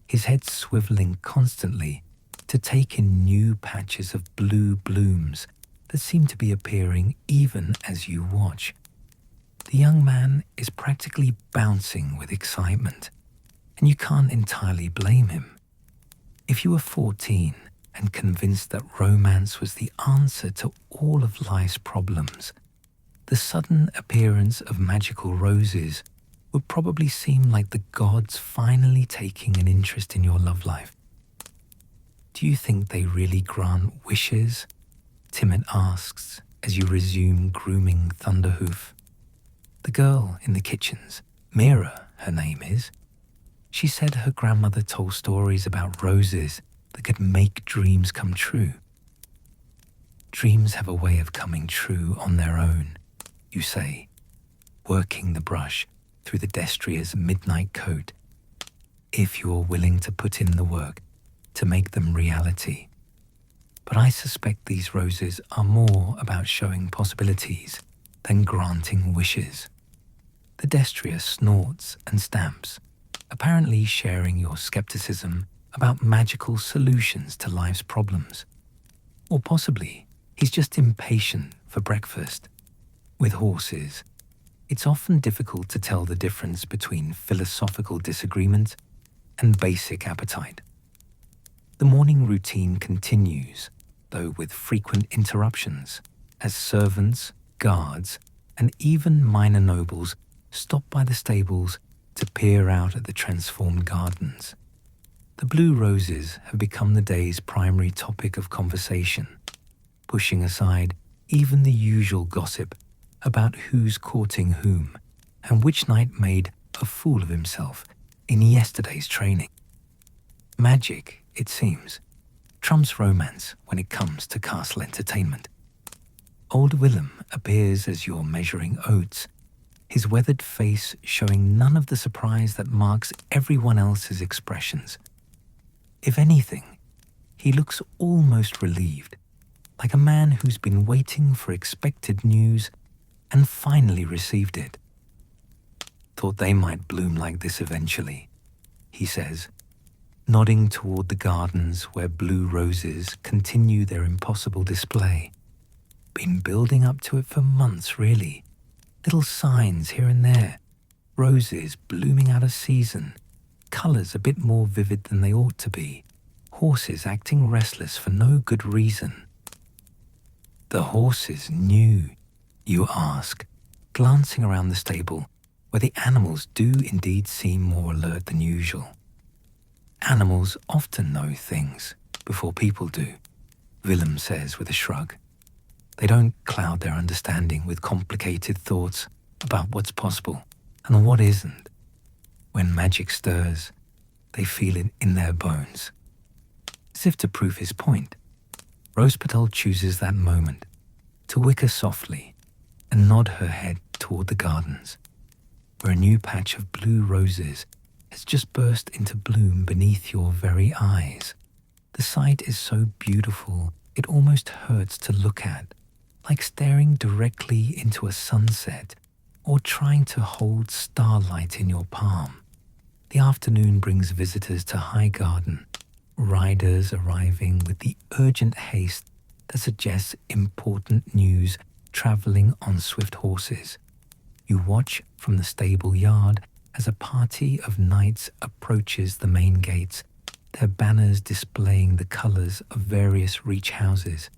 his head swiveling constantly to take in new patches of blue blooms that seem to be appearing even as you watch. The young man is practically bouncing with excitement, and you can't entirely blame him. If you were 14 and convinced that romance was the answer to all of life's problems, the sudden appearance of magical roses would probably seem like the gods finally taking an interest in your love life. "Do you think they really grant wishes?" Timid asks as you resume grooming Thunderhoof. The girl in the kitchens, Mira, her name is, she said her grandmother told stories about roses that could make dreams come true. Dreams have a way of coming true on their own, you say, working the brush through the destria's midnight coat, if you're willing to put in the work to make them reality. But I suspect these roses are more about showing possibilities than granting wishes. The destria snorts and stamps, apparently sharing your skepticism about magical solutions to life's problems. Or possibly he's just impatient for breakfast. With horses, it's often difficult to tell the difference between philosophical disagreement and basic appetite. The morning routine continues, though with frequent interruptions, as servants, guards, and even minor nobles stop by the stables to peer out at the transformed gardens. The blue roses have become the day's primary topic of conversation, pushing aside even the usual gossip about who's courting whom and which knight made a fool of himself in yesterday's training. Magic, it seems, trumps romance when it comes to castle entertainment. Old Willem appears as you're measuring oats, his weathered face showing none of the surprise that marks everyone else's expressions. If anything, he looks almost relieved, like a man who's been waiting for expected news and finally received it. Thought they might bloom like this eventually, he says, nodding toward the gardens where blue roses continue their impossible display. Been building up to it for months, really. Little signs here and there, roses blooming out of season, colours a bit more vivid than they ought to be, horses acting restless for no good reason. The horses knew, you ask, glancing around the stable, where the animals do indeed seem more alert than usual. Animals often know things before people do, Willem says with a shrug. They don't cloud their understanding with complicated thoughts about what's possible and what isn't. When magic stirs, they feel it in their bones. As if to prove his point, Rose Petal chooses that moment to whicker softly and nod her head toward the gardens, where a new patch of blue roses has just burst into bloom beneath your very eyes. The sight is so beautiful it almost hurts to look at, like staring directly into a sunset or trying to hold starlight in your palm. The afternoon brings visitors to Highgarden, riders arriving with the urgent haste that suggests important news travelling on swift horses. You watch from the stable yard as a party of knights approaches the main gates, their banners displaying the colours of various reach houses.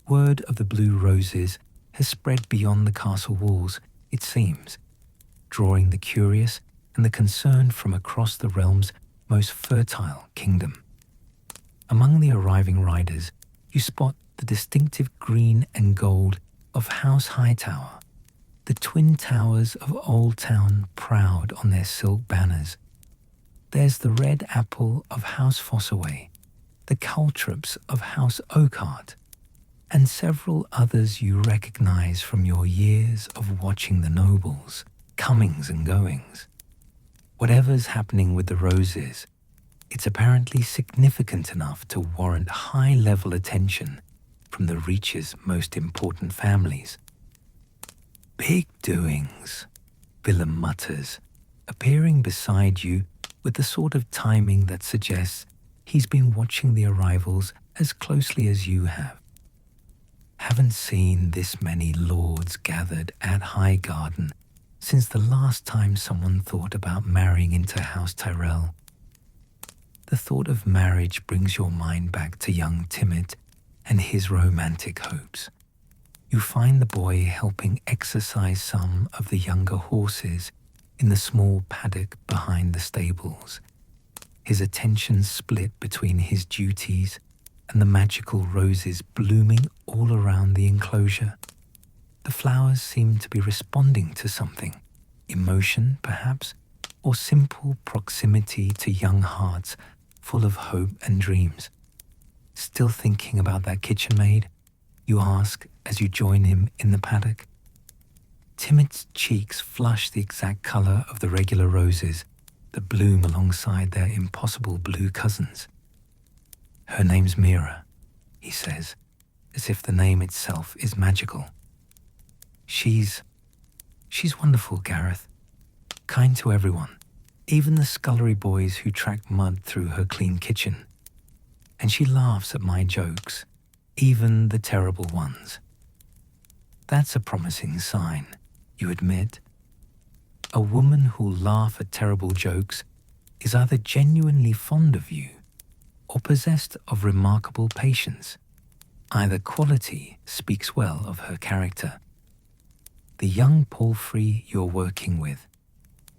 Word of the blue roses has spread beyond the castle walls, it seems, drawing the curious and the concerned from across the realm's most fertile kingdom. Among the arriving riders, you spot the distinctive green and gold of House Hightower, the twin towers of Old Town proud on their silk banners. There's the red apple of House Fossaway, the caltrops of House Oakhart, and several others you recognize from your years of watching the nobles, comings and goings. Whatever's happening with the roses, it's apparently significant enough to warrant high-level attention from the Reach's most important families. Big doings, Willem mutters, appearing beside you with the sort of timing that suggests he's been watching the arrivals as closely as you have. Haven't seen this many lords gathered at Highgarden since the last time someone thought about marrying into House Tyrell. The thought of marriage brings your mind back to young Timid and his romantic hopes. You find the boy helping exercise some of the younger horses in the small paddock behind the stables, his attention split between his duties and the magical roses blooming all around the enclosure. The flowers seem to be responding to something, emotion perhaps, or simple proximity to young hearts full of hope and dreams. Still thinking about that kitchen maid? You ask as you join him in the paddock. Timid's cheeks flush the exact colour of the regular roses that bloom alongside their impossible blue cousins. Her name's Mira, he says, as if the name itself is magical. She's wonderful, Gareth. Kind to everyone, even the scullery boys who track mud through her clean kitchen. And she laughs at my jokes, even the terrible ones. That's a promising sign, you admit. A woman who'll laugh at terrible jokes is either genuinely fond of you or possessed of remarkable patience. Either quality speaks well of her character. The young palfrey you're working with,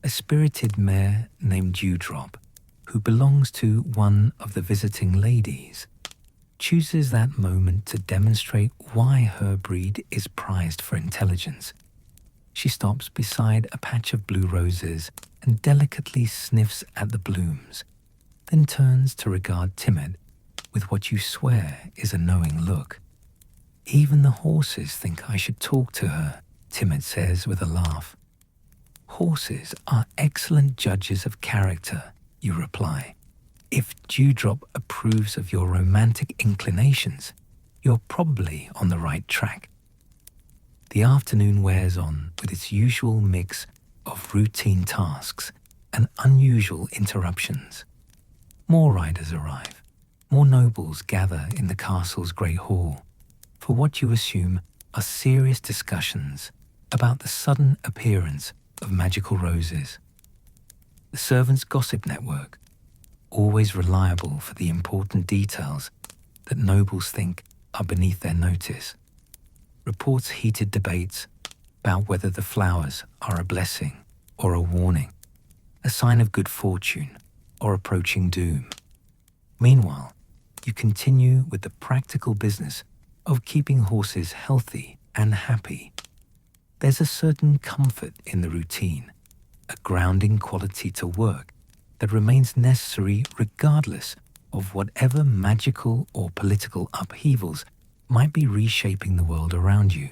a spirited mare named Dewdrop, who belongs to one of the visiting ladies, chooses that moment to demonstrate why her breed is prized for intelligence. She stops beside a patch of blue roses and delicately sniffs at the blooms, then turns to regard Timid with what you swear is a knowing look. Even the horses think I should talk to her, Timid says with a laugh. Horses are excellent judges of character, you reply. If Dewdrop approves of your romantic inclinations, you're probably on the right track. The afternoon wears on with its usual mix of routine tasks and unusual interruptions. More riders arrive. More nobles gather in the castle's great hall for what you assume are serious discussions about the sudden appearance of magical roses. The servants' gossip network, always reliable for the important details that nobles think are beneath their notice, reports heated debates about whether the flowers are a blessing or a warning, a sign of good fortune or approaching doom. Meanwhile, you continue with the practical business of keeping horses healthy and happy. There's a certain comfort in the routine, a grounding quality to work that remains necessary regardless of whatever magical or political upheavals might be reshaping the world around you.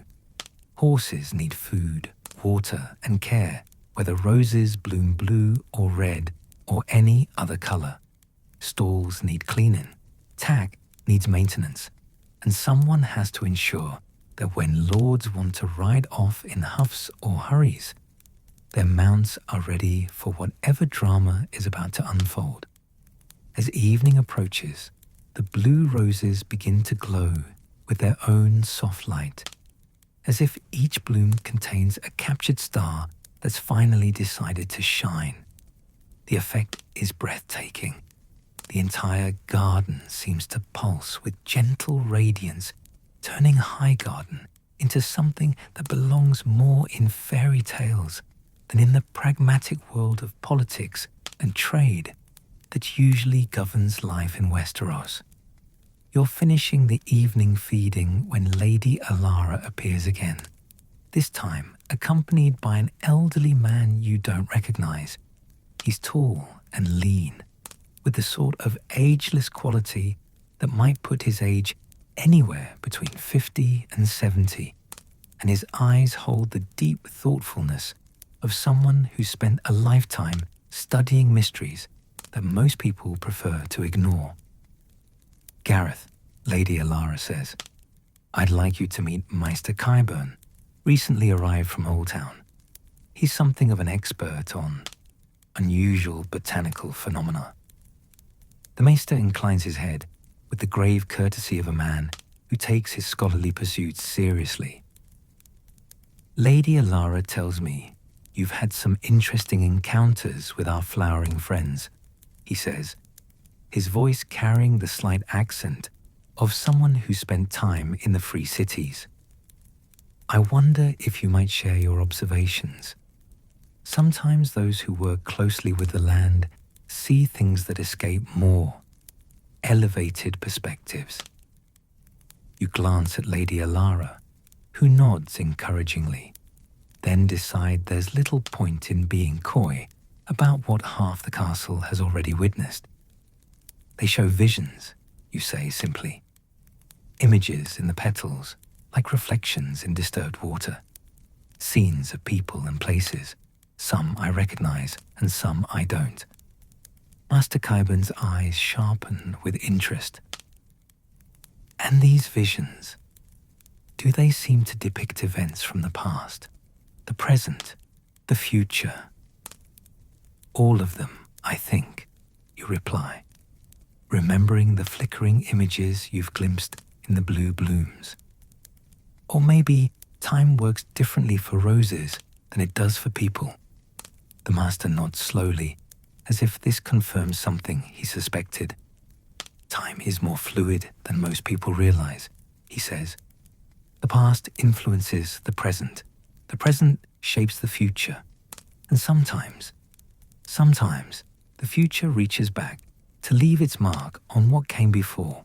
Horses need food, water, and care, whether roses bloom blue or red or any other color. Stalls need cleaning, tack needs maintenance, and someone has to ensure that when lords want to ride off in huffs or hurries, their mounts are ready for whatever drama is about to unfold. As evening approaches, the blue roses begin to glow with their own soft light, as if each bloom contains a captured star that's finally decided to shine. The effect is breathtaking. The entire garden seems to pulse with gentle radiance, turning Highgarden into something that belongs more in fairy tales than in the pragmatic world of politics and trade that usually governs life in Westeros. You're finishing the evening feeding when Lady Alara appears again, this time accompanied by an elderly man you don't recognize. He's tall and lean, with the sort of ageless quality that might put his age anywhere between 50 and 70, and his eyes hold the deep thoughtfulness of someone who spent a lifetime studying mysteries that most people prefer to ignore. Gareth, Lady Alara says, I'd like you to meet Meister Qyburn, recently arrived from Old Town. He's something of an expert on unusual botanical phenomena. The Maester inclines his head with the grave courtesy of a man who takes his scholarly pursuits seriously. Lady Alara tells me you've had some interesting encounters with our flowering friends, he says, his voice carrying the slight accent of someone who spent time in the free cities. I wonder if you might share your observations. Sometimes those who work closely with the land see things that escape more elevated perspectives. You glance at Lady Alara, who nods encouragingly, then decide there's little point in being coy about what half the castle has already witnessed. They show visions, you say simply. Images in the petals, like reflections in disturbed water. Scenes of people and places, some I recognize and some I don't. Master Qyburn's eyes sharpen with interest. And these visions, do they seem to depict events from the past, the present, the future? All of them, I think, you reply, remembering the flickering images you've glimpsed in the blue blooms. Or maybe time works differently for roses than it does for people. The master nods slowly, as if this confirms something he suspected. Time is more fluid than most people realize, he says. The past influences the present shapes the future, and sometimes the future reaches back to leave its mark on what came before.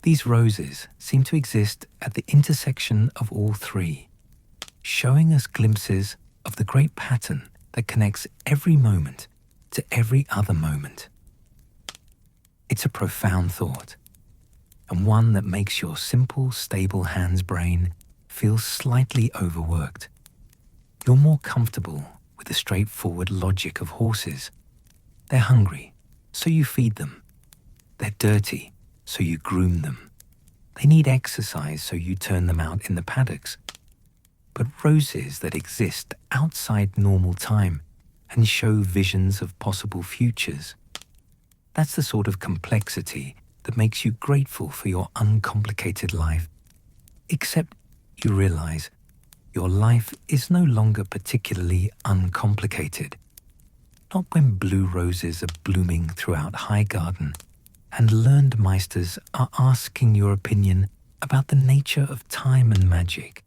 These roses seem to exist at the intersection of all three, showing us glimpses of the great pattern that connects every moment to every other moment. It's a profound thought, and one that makes your simple Stablehand's brain feel slightly overworked. You're more comfortable with the straightforward logic of horses. They're hungry, so you feed them. They're dirty, so you groom them. They need exercise, so you turn them out in the paddocks. But roses that exist outside normal time and show visions of possible futures, that's the sort of complexity that makes you grateful for your uncomplicated life. Except you realize your life is no longer particularly uncomplicated. Not when blue roses are blooming throughout Highgarden and learned meisters are asking your opinion about the nature of time and magic.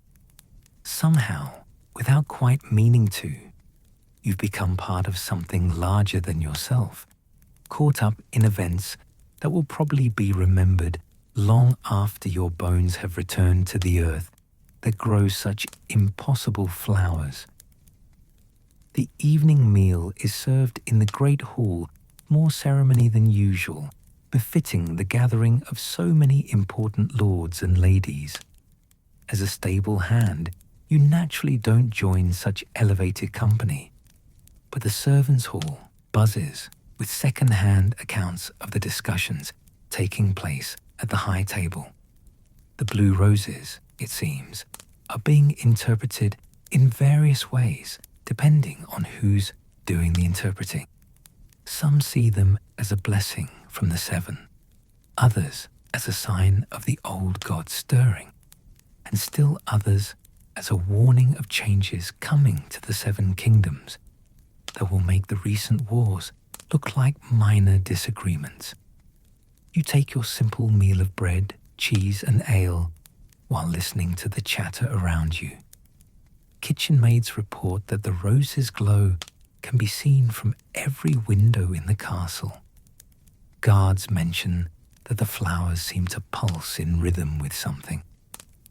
Somehow, without quite meaning to, you've become part of something larger than yourself, caught up in events that will probably be remembered long after your bones have returned to the earth that grows such impossible flowers. The evening meal is served in the great hall, more ceremony than usual, befitting the gathering of so many important lords and ladies. As a Stablehand, you naturally don't join such elevated company, but the servants' hall buzzes with second-hand accounts of the discussions taking place at the high table. The blue roses, it seems, are being interpreted in various ways depending on who's doing the interpreting. Some see them as a blessing from the seven, others as a sign of the old god stirring, and still others as a warning of changes coming to the seven kingdoms that will make the recent wars look like minor disagreements. You take your simple meal of bread, cheese, and ale while listening to the chatter around you. Kitchen maids report that the roses' glow can be seen from every window in the castle. Guards mention that the flowers seem to pulse in rhythm with something.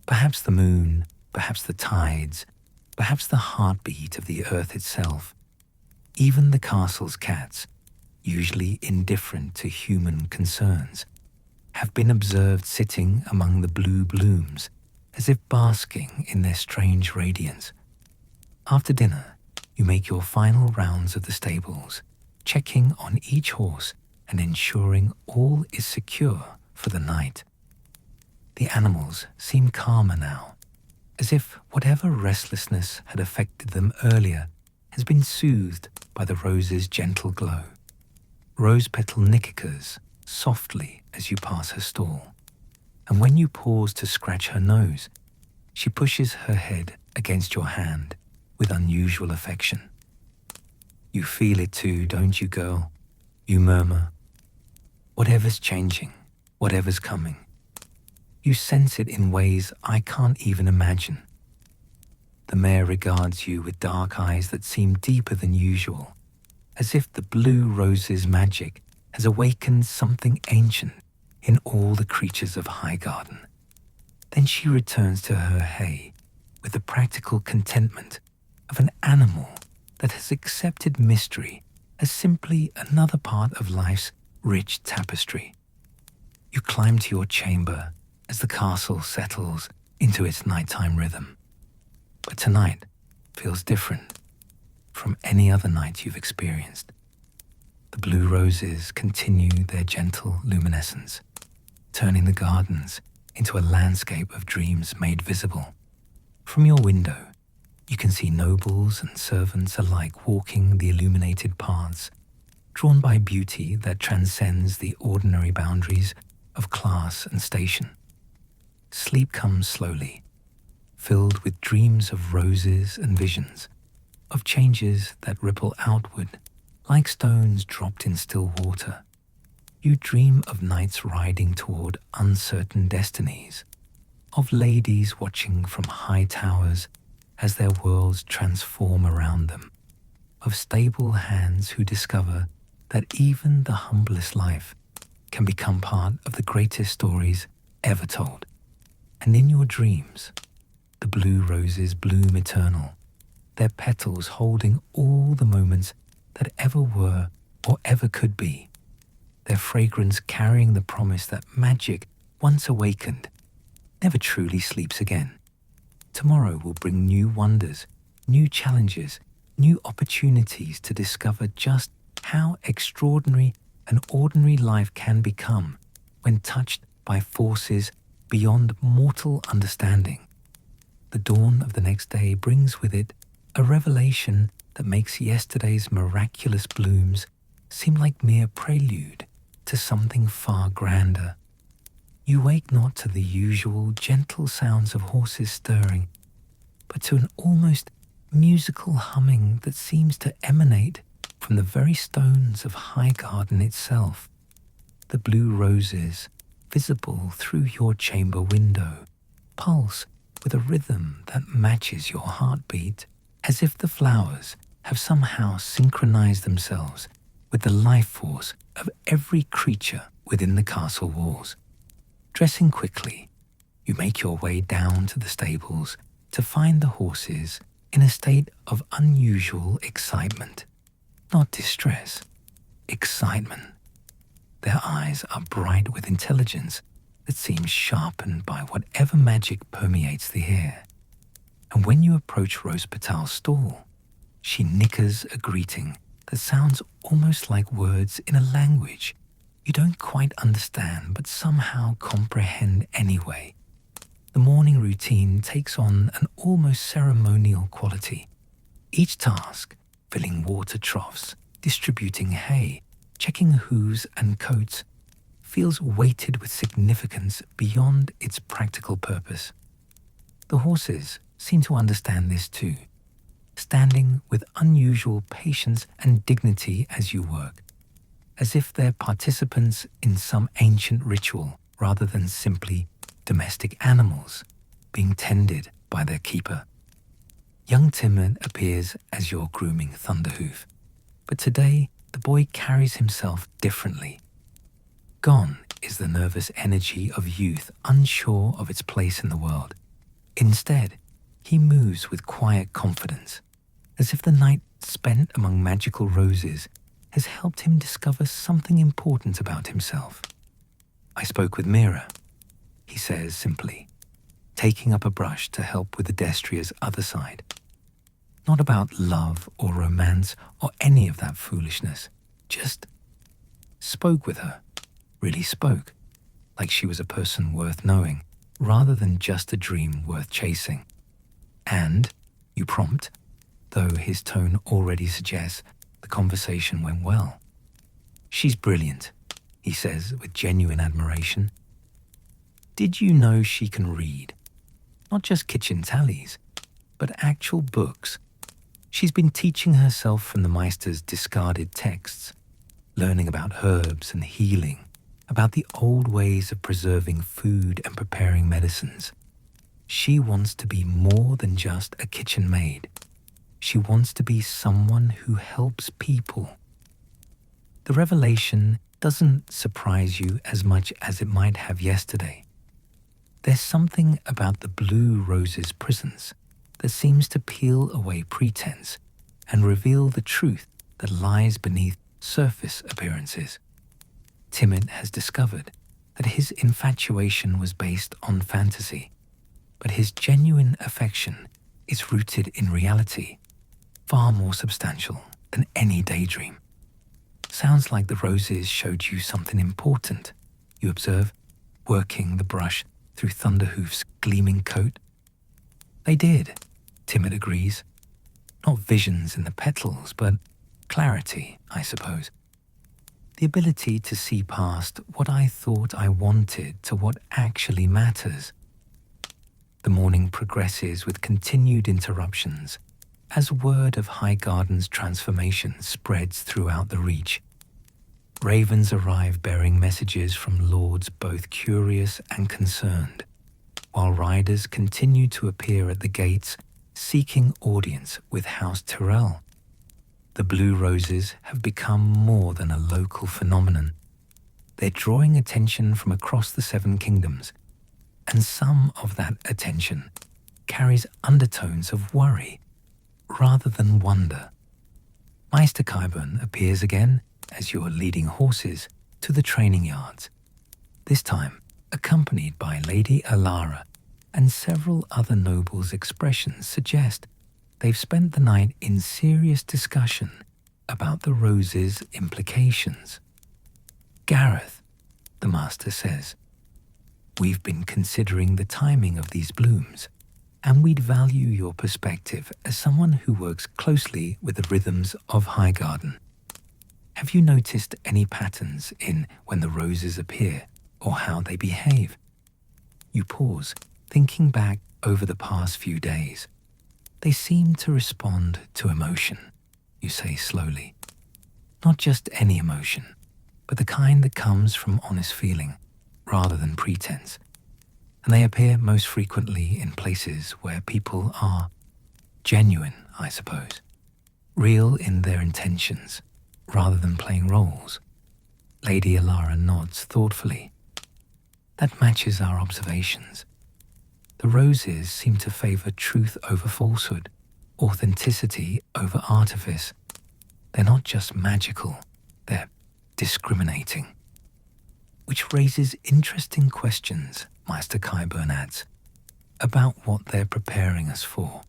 Perhaps the moon, perhaps the tides, perhaps the heartbeat of the earth itself. Even the castle's cats, usually indifferent to human concerns, have been observed sitting among the blue blooms as if basking in their strange radiance. After dinner, you make your final rounds of the stables, checking on each horse and ensuring all is secure for the night. The animals seem calmer now, as if whatever restlessness had affected them earlier has been soothed by the rose's gentle glow. Rose petal nickers softly as you pass her stall, and when you pause to scratch her nose, she pushes her head against your hand with unusual affection. You feel it too, don't you, girl? You murmur. Whatever's changing, whatever's coming. You sense it in ways I can't even imagine. The mare regards you with dark eyes that seem deeper than usual, as if the blue rose's magic has awakened something ancient in all the creatures of Highgarden. Then she returns to her hay with the practical contentment of an animal that has accepted mystery as simply another part of life's rich tapestry. You climb to your chamber as the castle settles into its nighttime rhythm. But tonight feels different from any other night you've experienced. The blue roses continue their gentle luminescence, turning the gardens into a landscape of dreams made visible. From your window, you can see nobles and servants alike walking the illuminated paths, drawn by beauty that transcends the ordinary boundaries of class and station. Sleep comes slowly, filled with dreams of roses and visions, of changes that ripple outward like stones dropped in still water. You dream of knights riding toward uncertain destinies, of ladies watching from high towers as their worlds transform around them, of Stablehands who discover that even the humblest life can become part of the greatest stories ever told. And in your dreams, the blue roses bloom eternal, their petals holding all the moments that ever were or ever could be, their fragrance carrying the promise that magic, once awakened, never truly sleeps again. Tomorrow will bring new wonders, new challenges, new opportunities to discover just how extraordinary an ordinary life can become when touched by forces beyond mortal understanding. The dawn of the next day brings with it a revelation that makes yesterday's miraculous blooms seem like mere prelude to something far grander. You wake not to the usual gentle sounds of horses stirring, but to an almost musical humming that seems to emanate from the very stones of Highgarden itself. The blue roses, visible through your chamber window, pulse with a rhythm that matches your heartbeat, as if the flowers have somehow synchronized themselves with the life force of every creature within the castle walls. Dressing quickly, you make your way down to the stables to find the horses in a state of unusual excitement. Not distress, excitement. Their eyes are bright with intelligence that seems sharpened by whatever magic permeates the air. And when you approach Rose Petal's stall, she nickers a greeting that sounds almost like words in a language you don't quite understand but somehow comprehend anyway. The morning routine takes on an almost ceremonial quality. Each task, filling water troughs, distributing hay, checking hooves and coats, feels weighted with significance beyond its practical purpose. The horses seem to understand this too, standing with unusual patience and dignity as you work, as if they're participants in some ancient ritual rather than simply domestic animals being tended by their keeper. Young Timon appears as your grooming Thunderhoof, but today the boy carries himself differently. Gone is the nervous energy of youth unsure of its place in the world. Instead, he moves with quiet confidence, as if the night spent among magical roses has helped him discover something important about himself. I spoke with Mira, he says simply, taking up a brush to help with the destria's other side. Not about love or romance or any of that foolishness, just spoke with her, really spoke, like she was a person worth knowing, rather than just a dream worth chasing. And, you prompt, though his tone already suggests the conversation went well. She's brilliant, he says with genuine admiration. Did you know she can read? Not just kitchen tallies, but actual books. She's been teaching herself from the Meister's discarded texts, learning about herbs and healing, about the old ways of preserving food and preparing medicines. She wants to be more than just a kitchen maid. She wants to be someone who helps people. The revelation doesn't surprise you as much as it might have yesterday. There's something about the blue rose's presence that seems to peel away pretense and reveal the truth that lies beneath surface appearances. Timid has discovered that his infatuation was based on fantasy, but his genuine affection is rooted in reality, far more substantial than any daydream. Sounds like the roses showed you something important, you observe, working the brush through Thunderhoof's gleaming coat. They did, Timid agrees. Not visions in the petals, but clarity, I suppose. The ability to see past what I thought I wanted to what actually matters. The morning progresses with continued interruptions as word of Highgarden's transformation spreads throughout the Reach. Ravens arrive bearing messages from lords both curious and concerned, while riders continue to appear at the gates seeking audience with House Tyrell. The blue roses have become more than a local phenomenon. They're drawing attention from across the Seven Kingdoms, And some of that attention carries undertones of worry rather than wonder. Meister Kyburn appears again as you are leading horses to the training yards, this time accompanied by Lady Alara, and several other nobles' expressions suggest they've spent the night in serious discussion about the rose's implications. "Gareth," the master says, "we've been considering the timing of these blooms, and we'd value your perspective as someone who works closely with the rhythms of Highgarden. Have you noticed any patterns in when the roses appear or how they behave?" You pause, thinking back over the past few days. "They seem to respond to emotion," you say slowly. "Not just any emotion, but the kind that comes from honest feeling rather than pretense. And they appear most frequently in places where people are genuine, I suppose, real in their intentions rather than playing roles." Lady Alara nods thoughtfully. "That matches our observations. The roses seem to favor truth over falsehood, authenticity over artifice. They're not just magical, they're discriminating." Which raises interesting questions, Meister Kyburn adds, about what they're preparing us for.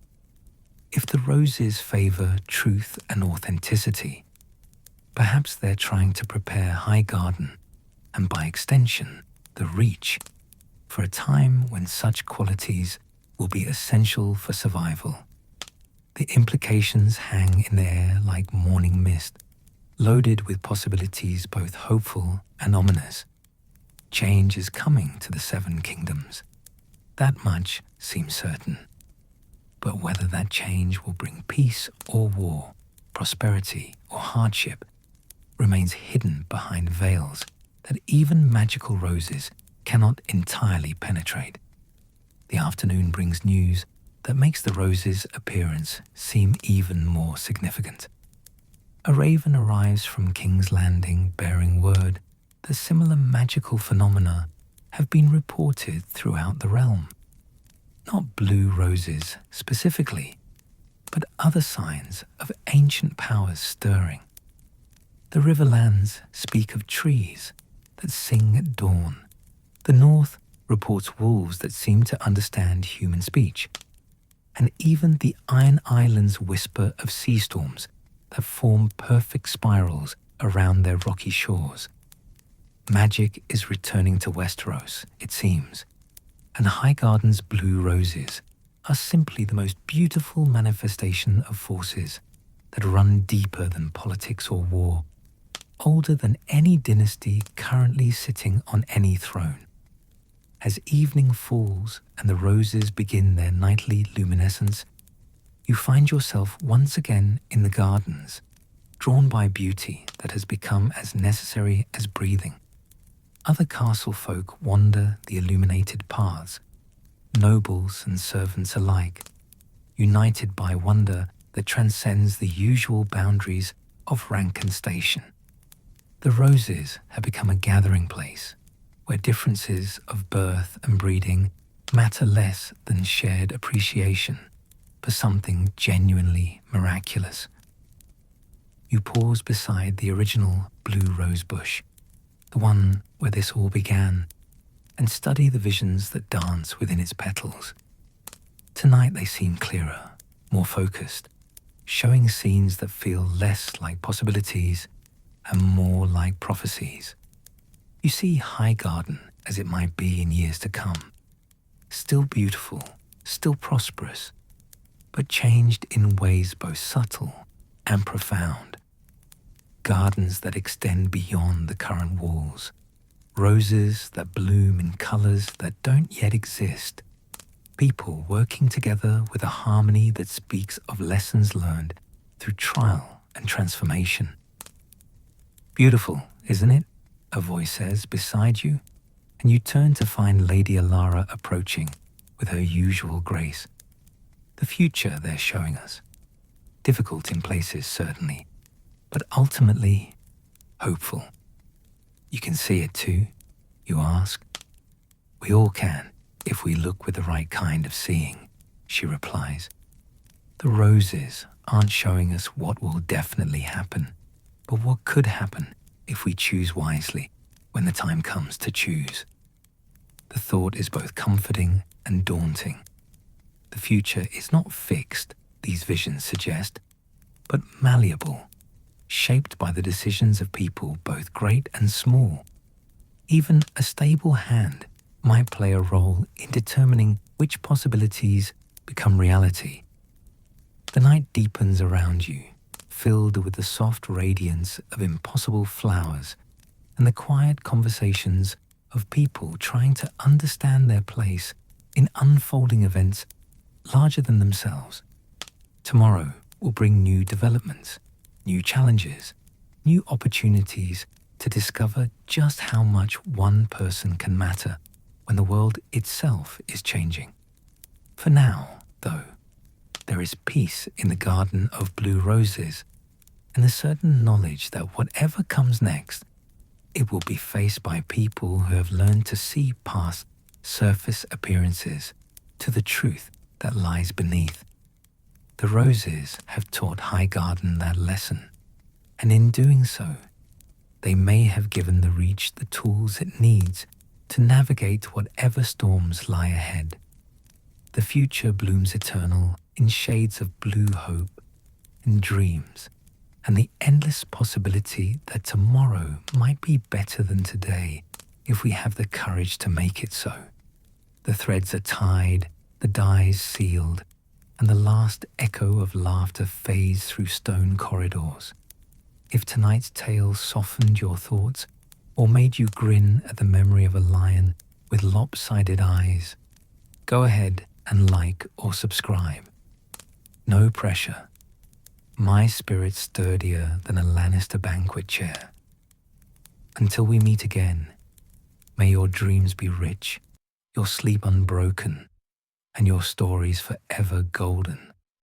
If the roses favor truth and authenticity, perhaps they're trying to prepare Highgarden, and by extension, the Reach, for a time when such qualities will be essential for survival. The implications hang in the air like morning mist, loaded with possibilities both hopeful and ominous. Change is coming to the Seven Kingdoms. That much seems certain. But whether that change will bring peace or war, prosperity or hardship, remains hidden behind veils that even magical roses cannot entirely penetrate. The afternoon brings news that makes the rose's appearance seem even more significant. A raven arrives from King's Landing bearing word that similar magical phenomena have been reported throughout the realm. Not blue roses specifically, but other signs of ancient powers stirring. The Riverlands speak of trees that sing at dawn. The north reports wolves that seem to understand human speech. And even the Iron Islands whisper of sea storms that form perfect spirals around their rocky shores. Magic is returning to Westeros, it seems, and Highgarden's blue roses are simply the most beautiful manifestation of forces that run deeper than politics or war, older than any dynasty currently sitting on any throne. As evening falls and the roses begin their nightly luminescence, you find yourself once again in the gardens, drawn by beauty that has become as necessary as breathing. Other castle folk wander the illuminated paths, nobles and servants alike, united by wonder that transcends the usual boundaries of rank and station. The roses have become a gathering place where differences of birth and breeding matter less than shared appreciation for something genuinely miraculous. You pause beside the original blue rose bush, the one where this all began, and study the visions that dance within its petals. Tonight they seem clearer, more focused, showing scenes that feel less like possibilities and more like prophecies. You see Highgarden as it might be in years to come, still beautiful, still prosperous, but changed in ways both subtle and profound. Gardens that extend beyond the current walls, roses that bloom in colors that don't yet exist, people working together with a harmony that speaks of lessons learned through trial and transformation. "Beautiful, isn't it?" a voice says beside you, and you turn to find Lady Alara approaching with her usual grace. The future they're showing us. Difficult in places, certainly, but ultimately hopeful. You can see it too, you ask. We all can, if we look with the right kind of seeing, she replies. The roses aren't showing us what will definitely happen, but what could happen if we choose wisely when the time comes to choose. The thought is both comforting and daunting. The future is not fixed, these visions suggest, but malleable, shaped by the decisions of people both great and small. Even a stable hand might play a role in determining which possibilities become reality. The night deepens around you, filled with the soft radiance of impossible flowers and the quiet conversations of people trying to understand their place in unfolding events larger than themselves. Tomorrow will bring new developments, new challenges, new opportunities to discover just how much one person can matter when the world itself is changing. For now, though, there is peace in the garden of blue roses and the certain knowledge that whatever comes next, it will be faced by people who have learned to see past surface appearances to the truth that lies beneath. The roses have taught Highgarden that lesson, and in doing so, they may have given the Reach the tools it needs to navigate whatever storms lie ahead. The future blooms eternal in shades of blue hope and dreams, and the endless possibility that tomorrow might be better than today if we have the courage to make it so. The threads are tied, the dies sealed, and the last echo of laughter fades through stone corridors. If tonight's tale softened your thoughts or made you grin at the memory of a lion with lopsided eyes, go ahead and like or subscribe. No pressure. My spirit's sturdier than a Lannister banquet chair. Until we meet again, may your dreams be rich, your sleep unbroken, and your stories forever golden.